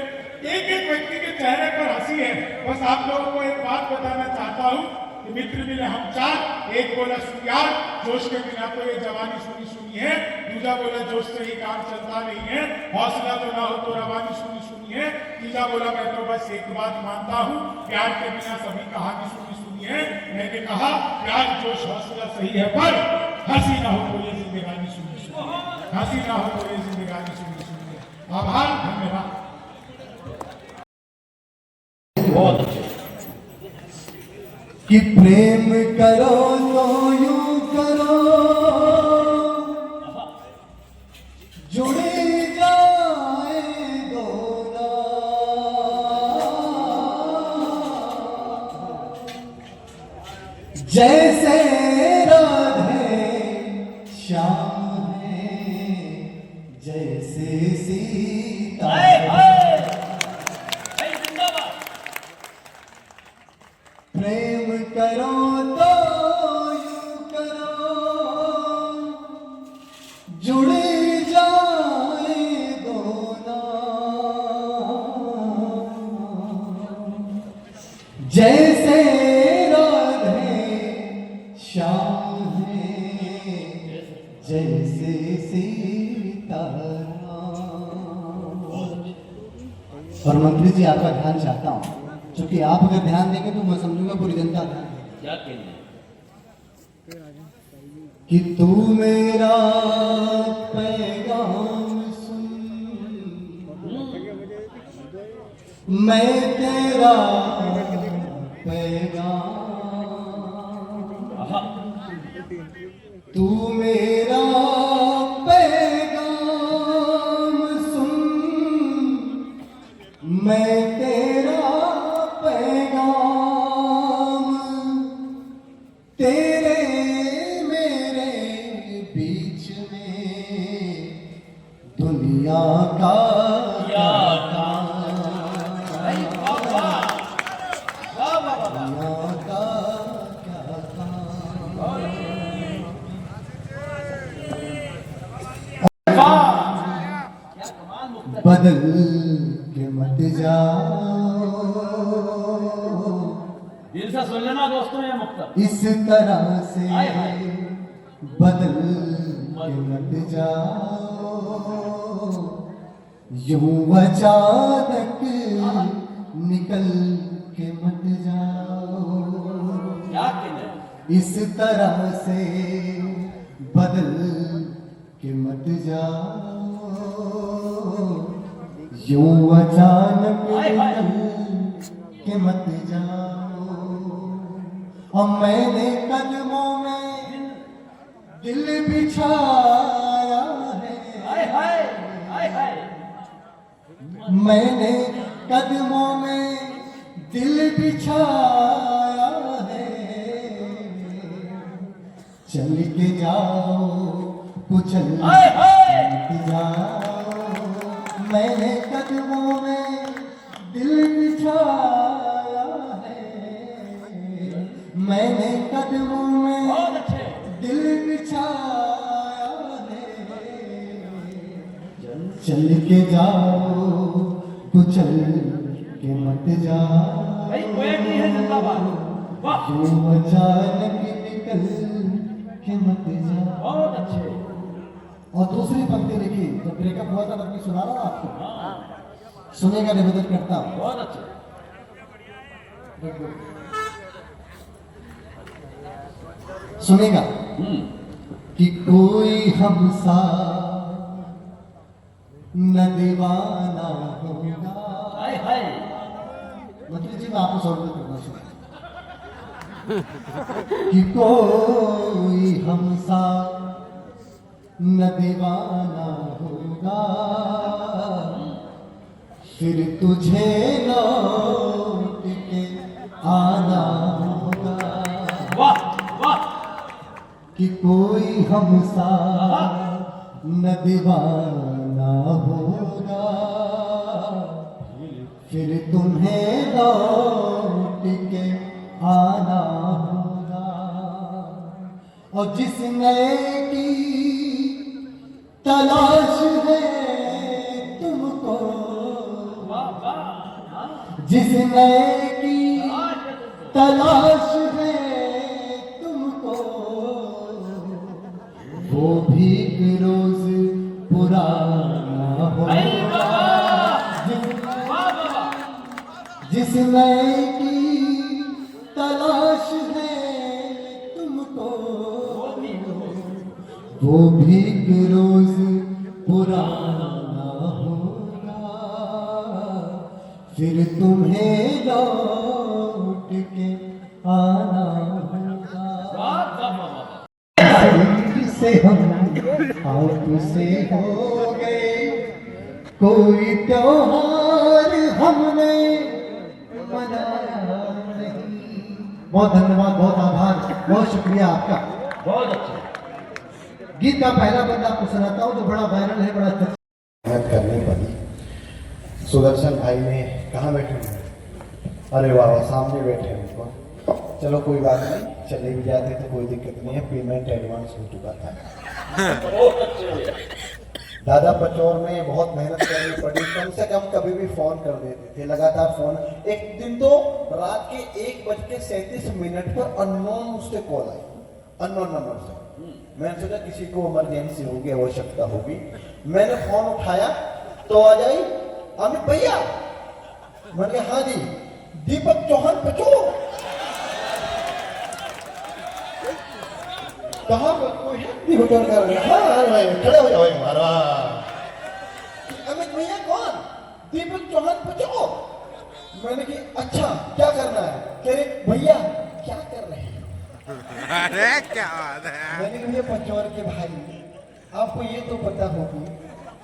Speaker 1: एक एक व्यक्ति के चेहरे पर हंसी है। बस आप लोगों को एक बात बताना चाहता हूँ कि मित्र मिले हम 4। एक बोला यार जोश के बिना तो ये जवानी सुनी सुनी है। दूसरा बोला जोश से ही काम चलता नहीं है। हौसला तो ना हो तो रवानी सुनी सुनी है। तीसरा बोला मैं तो बस एक बात मानता हूँ प्यार के बिना सभी कहानी सुनी सुनी है। मैंने कहा प्यार जोश हौसला सही है पर हंसी ना हो तो ये जिंदगानी सुनी सुनी है। हंसी ना हो तो ये जिंदगानी सुनी सुनी है। आभार धन्यवाद।
Speaker 5: बहुत अच्छे
Speaker 3: कि प्रेम करो तो यूं करो जुड़े जाए दोनों जैसे राधे श्याम है जैसे सीता प्रेम करो तो यूं करो जुड़े जाए दोनों जैसे राधे श्याम है जैसे सीता और मंत्री जी आपका ध्यान चाहता हूँ, क्योंकि आप अगर ध्यान देंगे तो मैं समझूंगा पूरी जनता ध्यान देगी।
Speaker 5: क्या कहना है?
Speaker 3: कि तू मेरा पैगाम सुन, मैं तेरा पैगाम, तू मेरा पैगाम सुन, मैं तेरा पैगाम, तेरे मेरे बीच में दुनिया का क्या काम, दुनिया का क्या काम, बदल के मत जाओ,
Speaker 5: दिल से सुन लेना दोस्तों ये मुक्तक।
Speaker 3: इस तरह से
Speaker 5: हाय हाय।
Speaker 3: बदल के मत जाओ, यूं अचानक निकल के मत जाओ,
Speaker 5: क्या कहना है?
Speaker 3: इस तरह से बदल के मत जाओ, यूं अचानक निकल के मत जाओ। और मैंने कदमों में दिल बिछाया है,
Speaker 5: हाय हाय हाय हाय।
Speaker 3: मैंने कदमों में दिल बिछाया है, चल के जाओ कुचल
Speaker 5: हाय हाय।
Speaker 3: के जाओ, मैंने कदमों में दिल बिछाया है, मैंने कदमों में
Speaker 5: बहुत अच्छे।
Speaker 3: दिल बिछाया है, चल के जाओ कुचल के मत जाओ,
Speaker 5: भाई पोएट्री है जिंदाबाद। वाह
Speaker 3: यूं अचानक निकल के मत जाओ।
Speaker 5: बहुत अच्छे।
Speaker 3: और दूसरी पंक्ति लिखी, जब ब्रेकअप हुआ था तब मैं सुना रहा हूं आपको, सुनेगा निवेदन करता हूं।
Speaker 5: बहुत अच्छे।
Speaker 3: सुनेगा कि कोई हमसा न दीवाना होगा।
Speaker 5: हाय हाय।
Speaker 3: मंत्री जी मैं आपको सॉल्व करना चाहूँ कि कोई हमसा न दीवाना होगा, फिर तुझे लौट के आना होगा।
Speaker 5: वाह वाह।
Speaker 3: कि कोई हमसा न दीवाना होगा, फिर तुम्हें लौट के आना होगा। और जिस नए की तलाश है तुमको,
Speaker 5: वाह वाह।
Speaker 3: जिस नए की तलाश है तुमको, वो भी एक रोज पुराना होगा। जिस नए की तलाश है तुमको, वो भी एक रोज पुराना होगा, फिर तुम्हें लौट के आना होगा। से हम आपसे हो गए, कोई त्योहार हमने मनाया नहीं। बहुत धन्यवाद, बहुत आभार, बहुत शुक्रिया आपका।
Speaker 5: बहुत अच्छे।
Speaker 3: गीत का पहला बंद आपको सुनाता हूँ जो बड़ा वायरल है, बड़ा मेहनत करनी पड़ी। सुदर्शन भाई ने कहाँ बैठे हैं? अरे वाह, सामने बैठे हैं उनको। चलो कोई बात नहीं, चले भी जाते तो कोई दिक्कत नहीं है, पेमेंट एडवांस हो चुका था। दादा पचौर में बहुत मेहनत करनी पड़ी, कम से कम कभी भी फोन कर देते थे, लगातार फोन। एक दिन तो रात के 1:37 पर अननोन मुझसे कॉल आई, अननोन नंबर से। मैंने सोचा किसी को इमरजेंसी होगी, आवश्यकता होगी। मैंने फोन उठाया तो आ जाई अमित भैया, मैंने कहा हाँ जी, दीपक चौहान पचोर। कहाँ पर कोई है? दीपक चौहान कर रहे हैं। हाँ भाई खड़े हो जाओ मारवा। अमित भैया कौन? दीपक चौहान पचोर। मैंने कहा अच्छा क्या करना है? कह रहे भैया क्या कर रहे हैं?
Speaker 4: अरे क्या बात है।
Speaker 3: मैंने कहा भैया पचौर के भाई, आपको ये तो पता होगी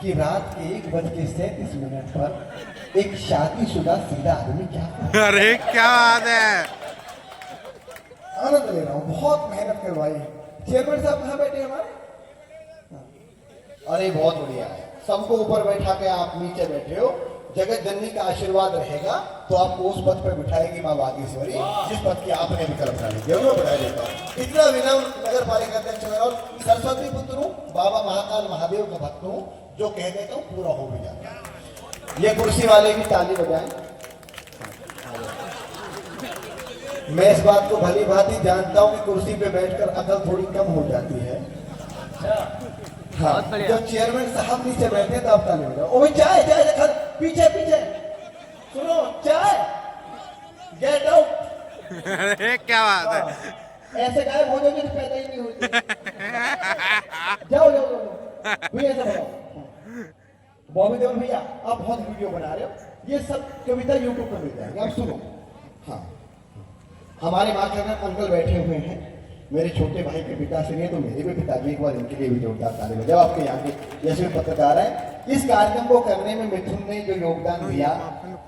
Speaker 3: कि रात के 1:37 पर एक शादीशुदा सीधा आदमी क्या करता है?
Speaker 4: अरे क्या बात है।
Speaker 3: आनंद ले रहा हूँ, बहुत मेहनत करवाई। चेयरमैन साहब कहाँ बैठे हमारे? अरे बहुत बढ़िया है, सबको ऊपर बैठा के आप नीचे बैठे हो। जगत जननी का आशीर्वाद रहेगा तो आपको उस पद पर बिठाएगी माँ बागेश्वरी, जिस पद की आपने भी कल्पना नहीं की। मैं बढ़ा देता हूँ। इतना विनम्र नगर पालिका अध्यक्ष है और सरस्वती पुत्र हूँ, बाबा महाकाल महादेव का भक्त हूँ, जो कह देता हूँ पूरा हो भी जाता है। ये कुर्सी वाले भी ताली बजाएं। मैं इस बात को भली भांति जानता हूँ कि कुर्सी पे बैठकर अकल थोड़ी कम हो जाती है। हाँ, जब चेयरमैन साहब नीचे बैठे तो आप ताली बजाओ। ओ चाय चाय रखा पीछे पीछे, सुनो चाय, गेट आउट।
Speaker 4: अरे क्या बात है।
Speaker 3: ऐसे गायब हो जाओगे तो पैदा ही नहीं होती। जाओ जाओ जाओ भैया सब बताओ। बॉबी देओल भैया आप बहुत वीडियो बना रहे हो, ये सब कविता यूट्यूब पर मिल जाएगी, आप सुनो। हाँ, हमारे मार्केट अंकल बैठे हुए हैं, मेरे छोटे भाई के पिता से नहीं तो मेरे भी पिताजी, एक बार इनके लिए भी जोरदार ताली बजाओ। आपके यहाँ के यशवी पत्रकार है। इस कार्यक्रम को करने में मिथुन ने जो योगदान दिया,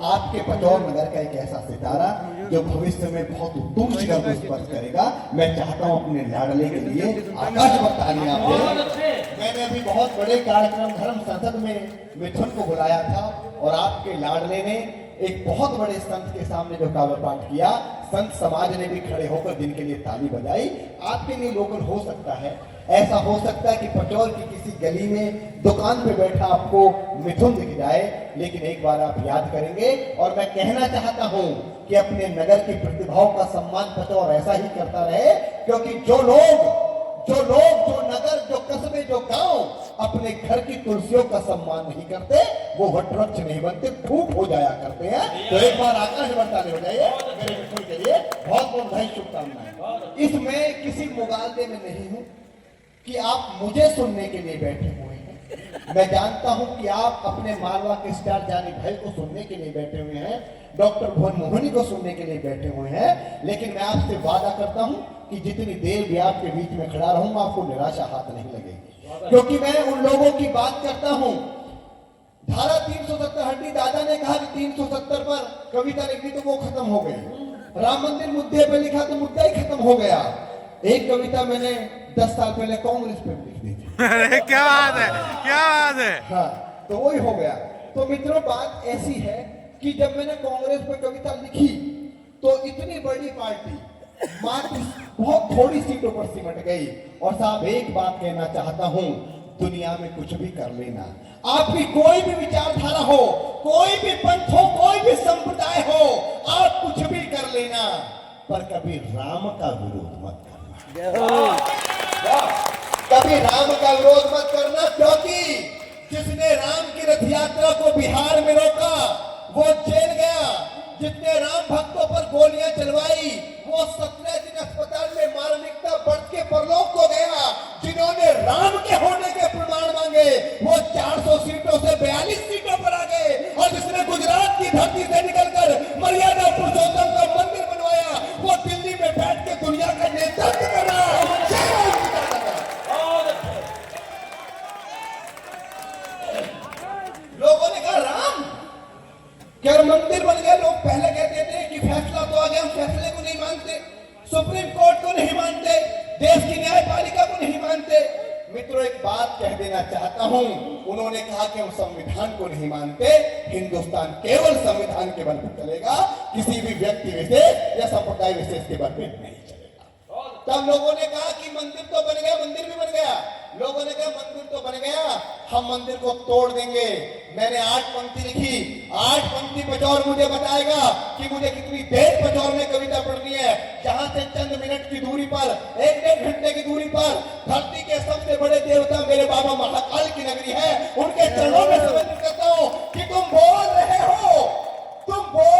Speaker 3: आपके पचौर नगर का एक ऐसा सितारा जो भविष्य में बहुत उत्तुंग शिखर को स्पर्श करेगा। मैं चाहता हूँ अपने लाडले के लिए आकाश पर तालियां दें। मैंने अभी बहुत बड़े कार्यक्रम धर्म संसद में मिथुन को बुलाया था और आपके लाडले ने एक बहुत बड़े संत के सामने जो काव्य पाठ किया, संत समाज ने भी खड़े होकर जिनके लिए ताली बजाई। आपके लिए लोकल हो सकता है, ऐसा हो सकता है कि पचौर की किसी गली में दुकान पे बैठा आपको मिथुन दिख जाए, लेकिन एक बार आप याद करेंगे। और मैं कहना चाहता हूं कि अपने नगर की प्रतिभाओं का सम्मान पचौर ऐसा ही करता रहे, क्योंकि जो नगर, जो कस्बे, जो गांव अपने घर की तुलसियों का सम्मान नहीं करते, वो वटवृक्ष नहीं बनते, धूप हो जाया करते हैं। तो एक बार आकाश बरसाने हो जाइए मेरे मित्र के लिए। बहुत बहुत भाई शुभकामनाएं। इसमें किसी मुगालते में नहीं हूं कि आप मुझे सुनने के लिए बैठे हुए हैं। मैं जानता हूं कि आप अपने मालवा के स्टार जानी भाई को सुनने के लिए बैठे हुए हैं, डॉक्टर भुवन मोहनी को सुनने के लिए बैठे हुए हैं। लेकिन मैं आपसे वादा करता हूं कि जितनी देर भी आपके बीच में खड़ा रहूंगा, आपको निराशा हाथ नहीं लगेगी, क्योंकि मैं उन लोगों की बात करता हूं। धारा 370 हड्डी दादा ने कहा कि 370 पर कविता लिखी तो वो खत्म हो गई। राम मंदिर मुद्दे पे लिखा तो मुद्दा ही खत्म हो गया। एक कविता मैंने 10 साल पहले कांग्रेस पे लिख दी थी।
Speaker 4: अरे क्या बात है, क्या बात है।
Speaker 3: हाँ, तो वही हो गया। तो मित्रों बात ऐसी है कि जब मैंने कांग्रेस पे कविता लिखी तो इतनी बड़ी पार्टी मात्र बहुत थोड़ी सीटों पर सिमट गई। और साहब एक बात कहना चाहता हूं, दुनिया में कुछ भी कर लेना, आपकी कोई भी विचारधारा हो, कोई भी पंथ हो, कोई भी संप्रदाय हो, आप कुछ भी कर लेना, पर कभी राम का विरोध मत करना। कभी राम का विरोध मत करना, क्योंकि जिसने राम की रथ यात्रा को बिहार में रोका वो जेल गया। जितने राम भक्तों पर गोलियां चलवाई वो 17 दिन अस्पताल में मानविकता बढ़ के परलोक को गया। जिन्होंने राम के होने के प्रमाण मांगे वो 400 सीटों से 42 सीटों पर आ गए। और जिसने गुजरात की धरती से निकलकर मर्यादा पुरुषोत्तम का मंदिर बनवाया वो दिल्ली में बैठ के दुनिया का नेतृत्व कर रहा है। लोगों ने कहा राम क्या मंदिर बन गया। लोग पहले कहते थे कि फैसला तो आ गया, हम फैसले को नहीं मानते, सुप्रीम कोर्ट को नहीं मानते, देश की न्यायपालिका को नहीं मानते। मित्रों एक बात कह देना चाहता हूं, उन्होंने कहा कि हम संविधान को नहीं मानते, हिंदुस्तान केवल संविधान के बल पर चलेगा, किसी भी व्यक्ति विशेष या संप्रदाय विशेष के बल पर नहीं चलेगा। तब लोगों ने कहा कि मंदिर तो बन गया, मंदिर भी बन गया। लोगों ने कहा मंदिर तो बन गया, हम मंदिर को तोड़ देंगे। मैंने 8 पंक्ति लिखी, 8 पंक्ति पचौर मुझे बताएगा कि मुझे कितनी देर पचौर में कविता पढ़नी है। जहां से चंद मिनट की दूरी पर, 1-1.5 घंटे की दूरी पर धरती के सबसे बड़े देवता मेरे बाबा महाकाल की नगरी है, उनके चरणों में समर्पित करता हूं कि तुम बोल रहे हो, तुम बोल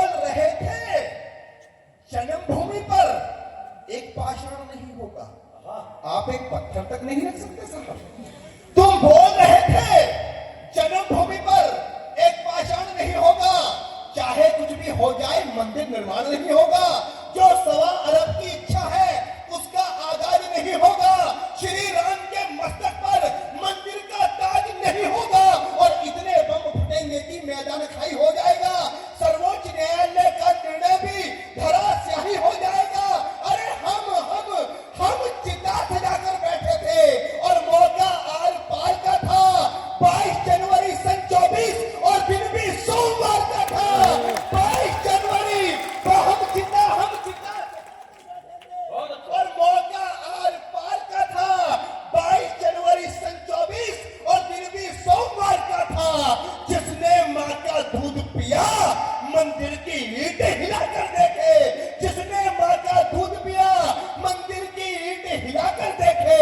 Speaker 3: हो जाए मंदिर निर्माण नहीं होगा। जो 1.25 अरब की इच्छा है उसका आगाज नहीं होगा। श्री राम के मस्तक पर मंदिर का ताज नहीं होगा और इतने बम फटेंगे कि मैदान खाली हो जाएगा। सर्वोच्च न्यायालय का निर्णय भी धराशायी हो जाएगा। अरे हम चिता सजाकर बैठे थे और मौका आर पार का था। 22 जनवरी सन 24 और दिन भी सोमवार का था। 22 जनवरी तो हम चिता और मौका आर पार का था। 22 जनवरी सन 24 और दिन भी सोमवार का था। जिसने माँ का दूध पिया मंदिर की ईंटें हिलाकर देखे। जिसने माँ का दूध पिया मंदिर की ईंटें हिलाकर देखे।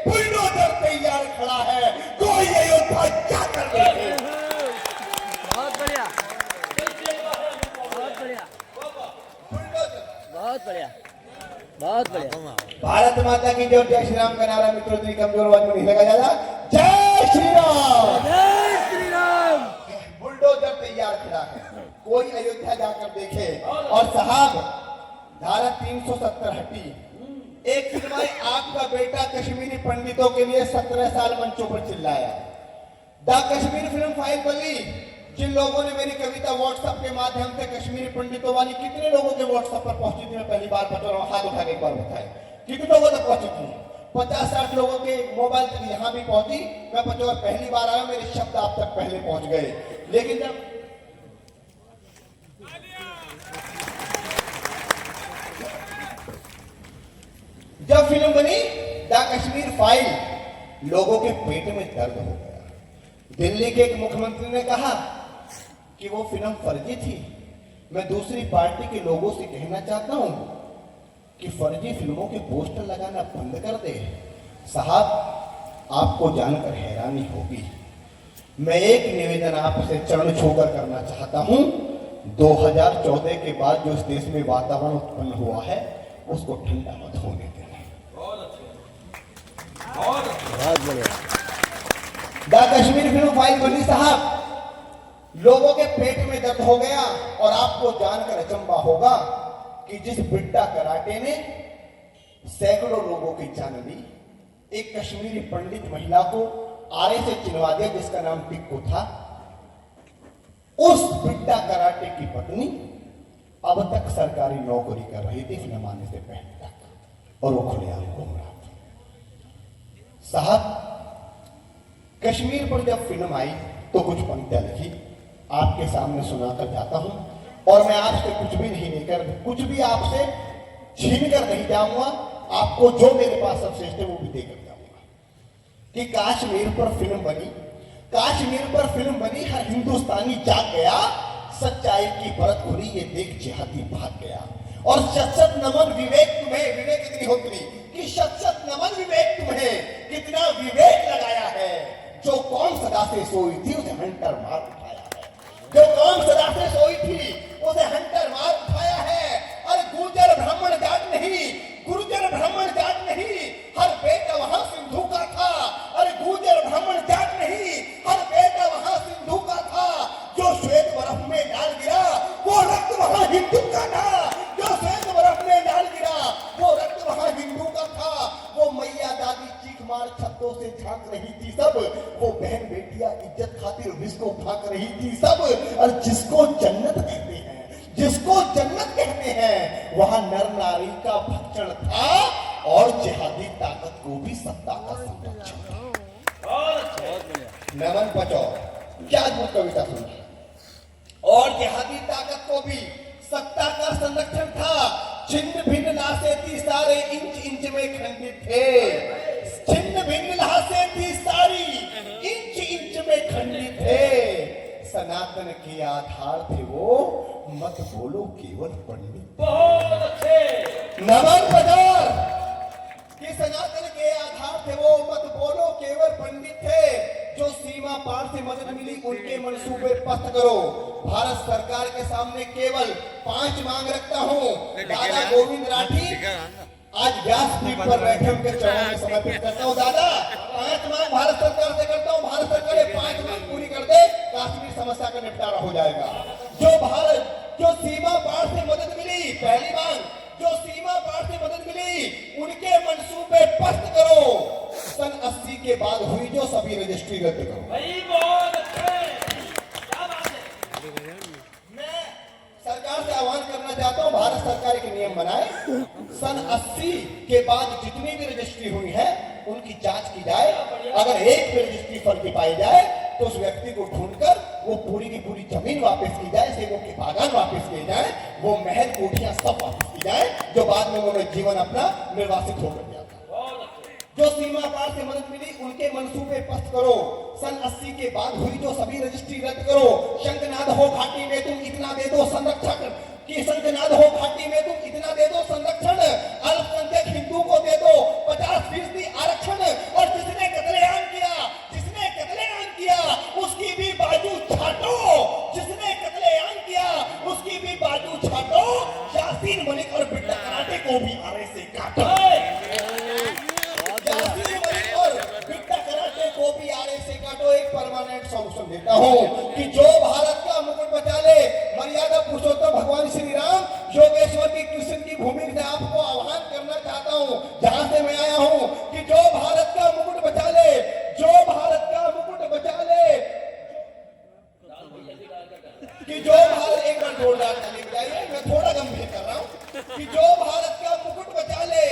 Speaker 3: बुलडोजर तैयार खड़ा है, कोई अयोध्या जाकर देखे।
Speaker 7: बहुत बढ़िया, बहुत बढ़िया, बहुत बढ़िया, बहुत बढ़िया।
Speaker 3: भारत माता की जय। जय श्री राम का नारा मित्रों इतनी कमजोर आवाज में नहीं लगा जाता। जय श्री राम,
Speaker 7: जय श्री राम।
Speaker 3: बुलडोजर तैयार खड़ा है, कोई अयोध्या जाकर देखे। और साहब धारा 370 हटी। एक सिनेमाई आपका बेटा कश्मीरी पंडितों के लिए 17 साल मंचों पर चिल्लाया। द कश्मीर फिल्म फाइल बनी। जिन लोगों ने मेरी कविता व्हाट्सएप के माध्यम से कश्मीरी पंडितों वाली कितने लोगों के व्हाट्सएप पर पहुंची थी? मैं पहली बार बता रहा हूं, हाथ उठा के एक बार बताए कितने लोगों तक पहुंची थी? 50-60 लोगों के मोबाइल तक यहां भी पहुंची। मैं पचौर पहली बार आया, मेरे शब्द आप तक पहले पहुंच गए। लेकिन जब फिल्म बनी द कश्मीर फाइल, लोगों के पेट में दर्द हो गया। दिल्ली के एक मुख्यमंत्री ने कहा कि वो फिल्म फर्जी थी। मैं दूसरी पार्टी के लोगों से कहना चाहता हूं कि फर्जी फिल्मों के पोस्टर लगाना बंद कर दे। साहब आपको जानकर हैरानी होगी, मैं एक निवेदन आपसे चरण छूकर करना चाहता हूं। 2014 के बाद जो इस देश में वातावरण उत्पन्न हुआ है उसको ठंडा मत होने देना।
Speaker 7: बहुत बढ़िया।
Speaker 3: द कश्मीर फिल्म फाइल बनी साहब, लोगों के पेट में दर्द हो गया। और आपको जानकर अचंभा होगा कि जिस बिड्डा कराटे ने सैकड़ों लोगों की जान ली, एक कश्मीरी पंडित महिला को आरे से चिनवा दिया जिसका नाम टिक्कू था। उस बिड्डा कराटे की पत्नी अब तक सरकारी नौकरी कर रही थी फिल्म आने से पहले तक, और वो खुलेआम घूम रहा था। साहब कश्मीर पर जब फिल्म आई तो कुछ पंक्तियां लिखी, आपके सामने सुनाकर जाता हूं। और मैं आपसे कुछ भी नहीं लेकर, कुछ भी आपसे छीन कर नहीं जाऊंगा। आपको जो मेरे पास सबसे है वो भी देकर जाऊंगा। कि कश्मीर पर फिल्म बनी, कश्मीर पर फिल्म बनी, हर हिंदुस्तानी जाग गया। सच्चाई की परत खुली, ये देख जिहादी भाग गया। और शत नमन विवेक तुम्हें, विवेक अग्निहोत्री कि शत नमन विवेक तुम्हें, कितना विवेक लगाया है। जो कौन सदा से सोई थी उसे हंटर मार उठाया है। जो कौन सदा से सोई थी उसे हंटर मार उठाया है। अरे गुर्जर ब्राह्मण जाट नहीं, गुर्जर ब्राह्मण जाट नहीं, हर बेटा वहां सिंधु का था। अरे गुर्जर ब्राह्मण जाट नहीं, हर बेटा वहां सिंधु का था। जो श्वेत बर्फ में डाल गिरा वो रक्त वहां हिंदू का था। जो श्वेत बर्फ में डाल गिरा वो रक्त वहां हिंदू का था। वो मैया दादी चीख मार छतों से झांक रही थी सब। वो बहन बेटियां इज्जत खातिर जिसको भाग रही थी सब। और जिसको जन्नत कहते हैं, जिसको जन्नत कहते हैं, वहां नर नारी का भक्षण था और जिहादी ताकत को भी सत्ता का संरक्षण था। नमन पचौर, क्या अद्भुत कविता सुनी। और जिहादी ताकत को भी सत्ता का संरक्षण था। छिन्न भिन्न लाशें थी, सारे इंच इंच में खंडित थे। छिन्न भिन्न लाशें थी, सारी इंच इंच में खंडित थे। सनातन के आधार थे वो, मत बोलो केवल पंडित।
Speaker 5: बहुत अच्छे।
Speaker 3: नमन पचौर कि सनातन के आधार थे वो, मत बोलो केवल पंडित थे। जो सीमा पार से मदद मिली उनके मंसूबे पस्त करो। भारत सरकार के सामने केवल 5 मांग रखता हूँ। दादा गोविंद राठी आज व्यासपीठ पर बैठे उनके चरणों में समर्पित करता हूँ। दादा 5 मांग भारत सरकार से करता हूँ। भारत सरकार 5 मांग पूरी कर दे, कश्मीर समस्या का निपटारा हो जाएगा। जो भारत जो सीमा पार से मदद मिली, पहली मांग, जो सीमा पार से मदद मिली उनके मंसूबे पस्त करो। सन 80 के बाद हुई जो सभी रजिस्ट्री रद्द करो।
Speaker 5: भाई बहुत अच्छे, क्या बात है।
Speaker 3: मैं सरकार से आह्वान करना चाहता हूं, भारत सरकार एक नियम बनाए, सन 80 के बाद जितनी भी रजिस्ट्री हुई है उनकी जांच की जाए। अगर एक भी रजिस्ट्री फर्जी पाई जाए तो उस व्यक्ति को ढूंढकर वो पूरी की पूरी जमीन वापस की जाए, सेबों के बागान वापस किए जाए, वो महल कोठियां सब वापस की जाए जो बाद में उन्होंने जीवन अपना निर्वासित होकर दिया था। जो सीमा पार से मदद मिली उनके मंसूबे पस्त करो। सन 80 के बाद हुई जो सभी रजिस्ट्री रद्द करो। शंखनाद हो घाटी में तुम इतना दे दो संरक्षण, कि शंखनाद हो घाटी में तुम इतना दे दो संरक्षण। अल्पसंख्यक हिंदू को दे दो 50% आरक्षण। और जिसने कत्लेआम किया, जिसने कत्लेआम किया उसकी भी बाजू छाटो, जिसने कत्लेआम किया उसकी भी बाजू छाटो। यासीन मलिक और बिट्टा कराटे को भी आरे से काटो। यासीन मलिक और बिट्टा कराटे को भी आरे से काटो। एक परमानेंट सॉल्यूशन देता हूं कि जो भारत का मुकुट बचा ले, मर्यादा पुरुषोत्तम भगवान श्री राम योगेश्वर की कृष्ण की भूमि से आपको आह्वान करना चाहता हूं, जहां से मैं आया हूं, कि जो भारत का मुकुट बचा ले, जो भारत का मुकुट बचा ले, कि जो भारत, एक बार जोरदार ताली बजाइए, मैं थोड़ा गंभीर कर रहा हूं, कि जो भारत का मुकुट बचा ले।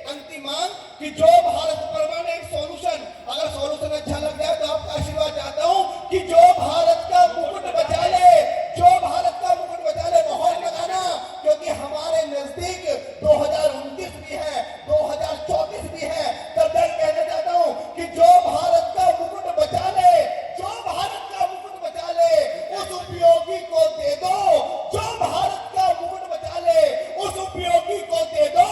Speaker 3: अंतिम मांग कि जो भारत परमानेंट सॉल्यूशन, अगर सॉल्यूशन अच्छा लग जाए तो आपका आशीर्वाद चाहता हूं कि जो भारत का मुकुट बचा ले, जो भारत का मुकुट बचा ले। माहौल लगाना, क्योंकि हमारे नजदीक 2029 भी है, 2034 भी है। तब तक कहना चाहता हूं कि जो भारत का मुकुट बचा ले, जो भारत का मुकुट बचा ले उस उपयोगी को दे दो। जो भारत का मुकुट बचा ले उस उपयोगी को दे दो,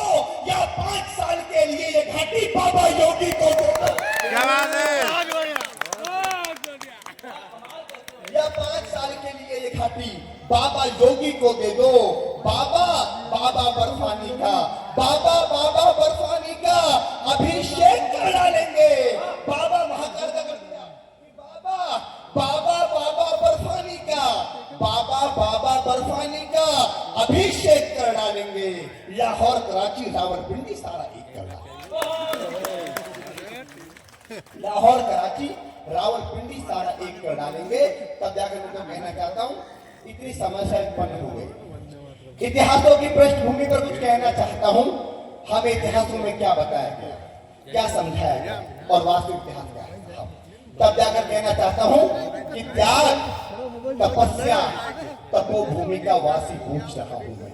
Speaker 3: या 5 साल के लिए ये घाटी बाबा योगी को दे दो।
Speaker 4: क्या बात है।
Speaker 3: या 5 साल के लिए ये घाटी बाबा योगी को दे दो। बाबा बाबा बर्फानी का, बाबा बाबा बर्फानी का अभिषेक कर डालेंगे। बाबा महाकाल का कर दिया, बाबा बाबा बाबा बर्फानी का, बाबा बाबा बर्फानी का अभिषेक कर डालेंगे। लाहौर कराची रावलपिंडी सारा एक कर डालेंगे। लाहौर कराची रावलपिंडी सारा एक कर डालेंगे। तब जाकर मैं तो कहना चाहता हूं, इतनी समस्या उत्पन्न हो गई। इतिहासों की पृष्ठभूमि पर कुछ कहना चाहता हूं। हमें इतिहासों में क्या बताया गया, क्या समझाया गया और वास्तविक इतिहास क्या है, तब जाकर कहना चाहता हूं कि त्याग, तपस्या, तपोभूमि का वासी पूछ रहा हूं मैं।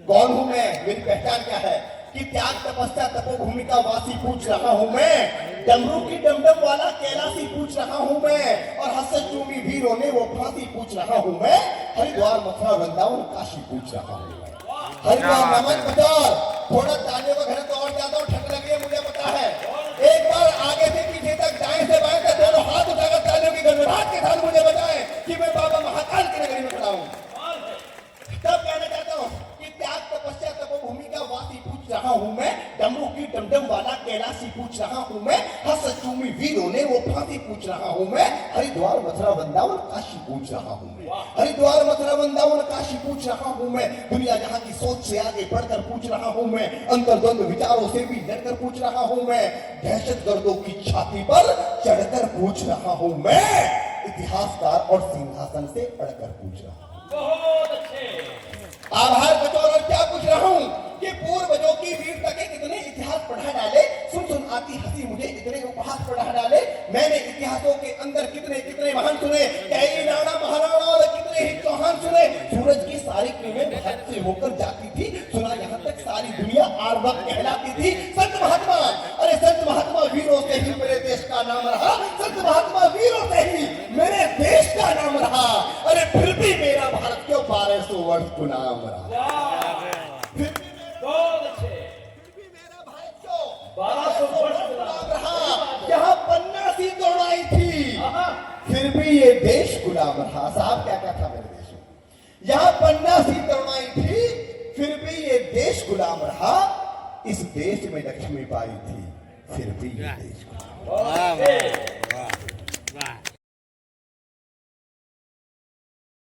Speaker 3: कौन हूं मैं, मेरी पहचान क्या है, कि त्याग तपस्या तपोभूमि का वासी पूछ रहा हूं मैं। डमरू की डमडम वाला कैलाशी पूछ रहा हूं मैं। और हसत चूमी भीरों ने वो फांसी पूछ रहा हूं मैं। हरिद्वार मथुरा वृंदावन काशी पूछ रहा हूं मैं। हरिद्वार नमन बजार, थोड़ा तालियों का घर तो और ज्यादा ठंड लग रही है मुझे पता है। एक बार आगे से पीछे तक, दाएं से बाएं तक दोनों हाथ उठाकर तालियों की गड़गड़ाहट के साथ मुझे बताएं कि मैं बाबा महाकाल की नगरी में खड़ा हूं। तब कहना चाहता हूं कि त्याग तपस्या तपोभूमि का वासी पूछ रहा हूं मैं। डमरू की डमडम वाला कैलाशी पूछ रहा हूं मैं। हंस चूमी वीरों ने वो फांसी पूछ रहा हूं मैं। हरिद्वार मथुरा वृंदावन काशी पूछ रहा हूं मैं। हरिद्वार मथुरा वृंदावन काशी पूछ रहा हूं मैं। दुनिया जहां की सोच से आगे बढ़कर पूछ रहा हूं मैं। अंतर्द्वंद विचारों से भी लड़कर पूछ रहा हूं मैं। दहशत गर्दों की छाती पर चढ़कर पूछ रहा हूं मैं। इतिहासकार और सिंहासन से अड़कर पूछ रहा हूं।
Speaker 5: बहुत अच्छे।
Speaker 3: आभार बतौर और क्या पूछ रहा हूं कि पूर्वजों की वीरता के कितने इतिहास पढ़ा डाले। सुन सुन आती हंसी मुझे इतने उपहास पढ़ा डाले। मैंने इतिहासों के अंदर कितने कितने महान सुने, कई राणा महाराणा और कितने ही चौहान सुने। सूरज की सारी किरणें भारत से होकर जाती थी। सुना यहाँ तक सारी दुनिया आर्वक कहलाती थी। संत महात्मा, अरे संत महात्मा वीरों से ही मेरे देश का नाम रहा। संत महात्मा वीरों से ही मेरे देश का नाम रहा। अरे फिर भी मेरा भारत क्यों 1200 वर्ष गुलाम रहा।
Speaker 5: बहुत अच्छे।
Speaker 3: मेरा भारत क्यों
Speaker 5: 1200 वर्ष गुलाम
Speaker 3: रहा। यहाँ पन्ना सी तोड़ाई थी, फिर भी ये देश गुलाम रहा। साहब क्या क्या था मेरे देश में, यहाँ पन्ना सी तोड़ाई थी, फिर भी ये देश गुलाम रहा। इस देश में लक्ष्मी बाई थी, फिर भी ये देश गुलाम रहा।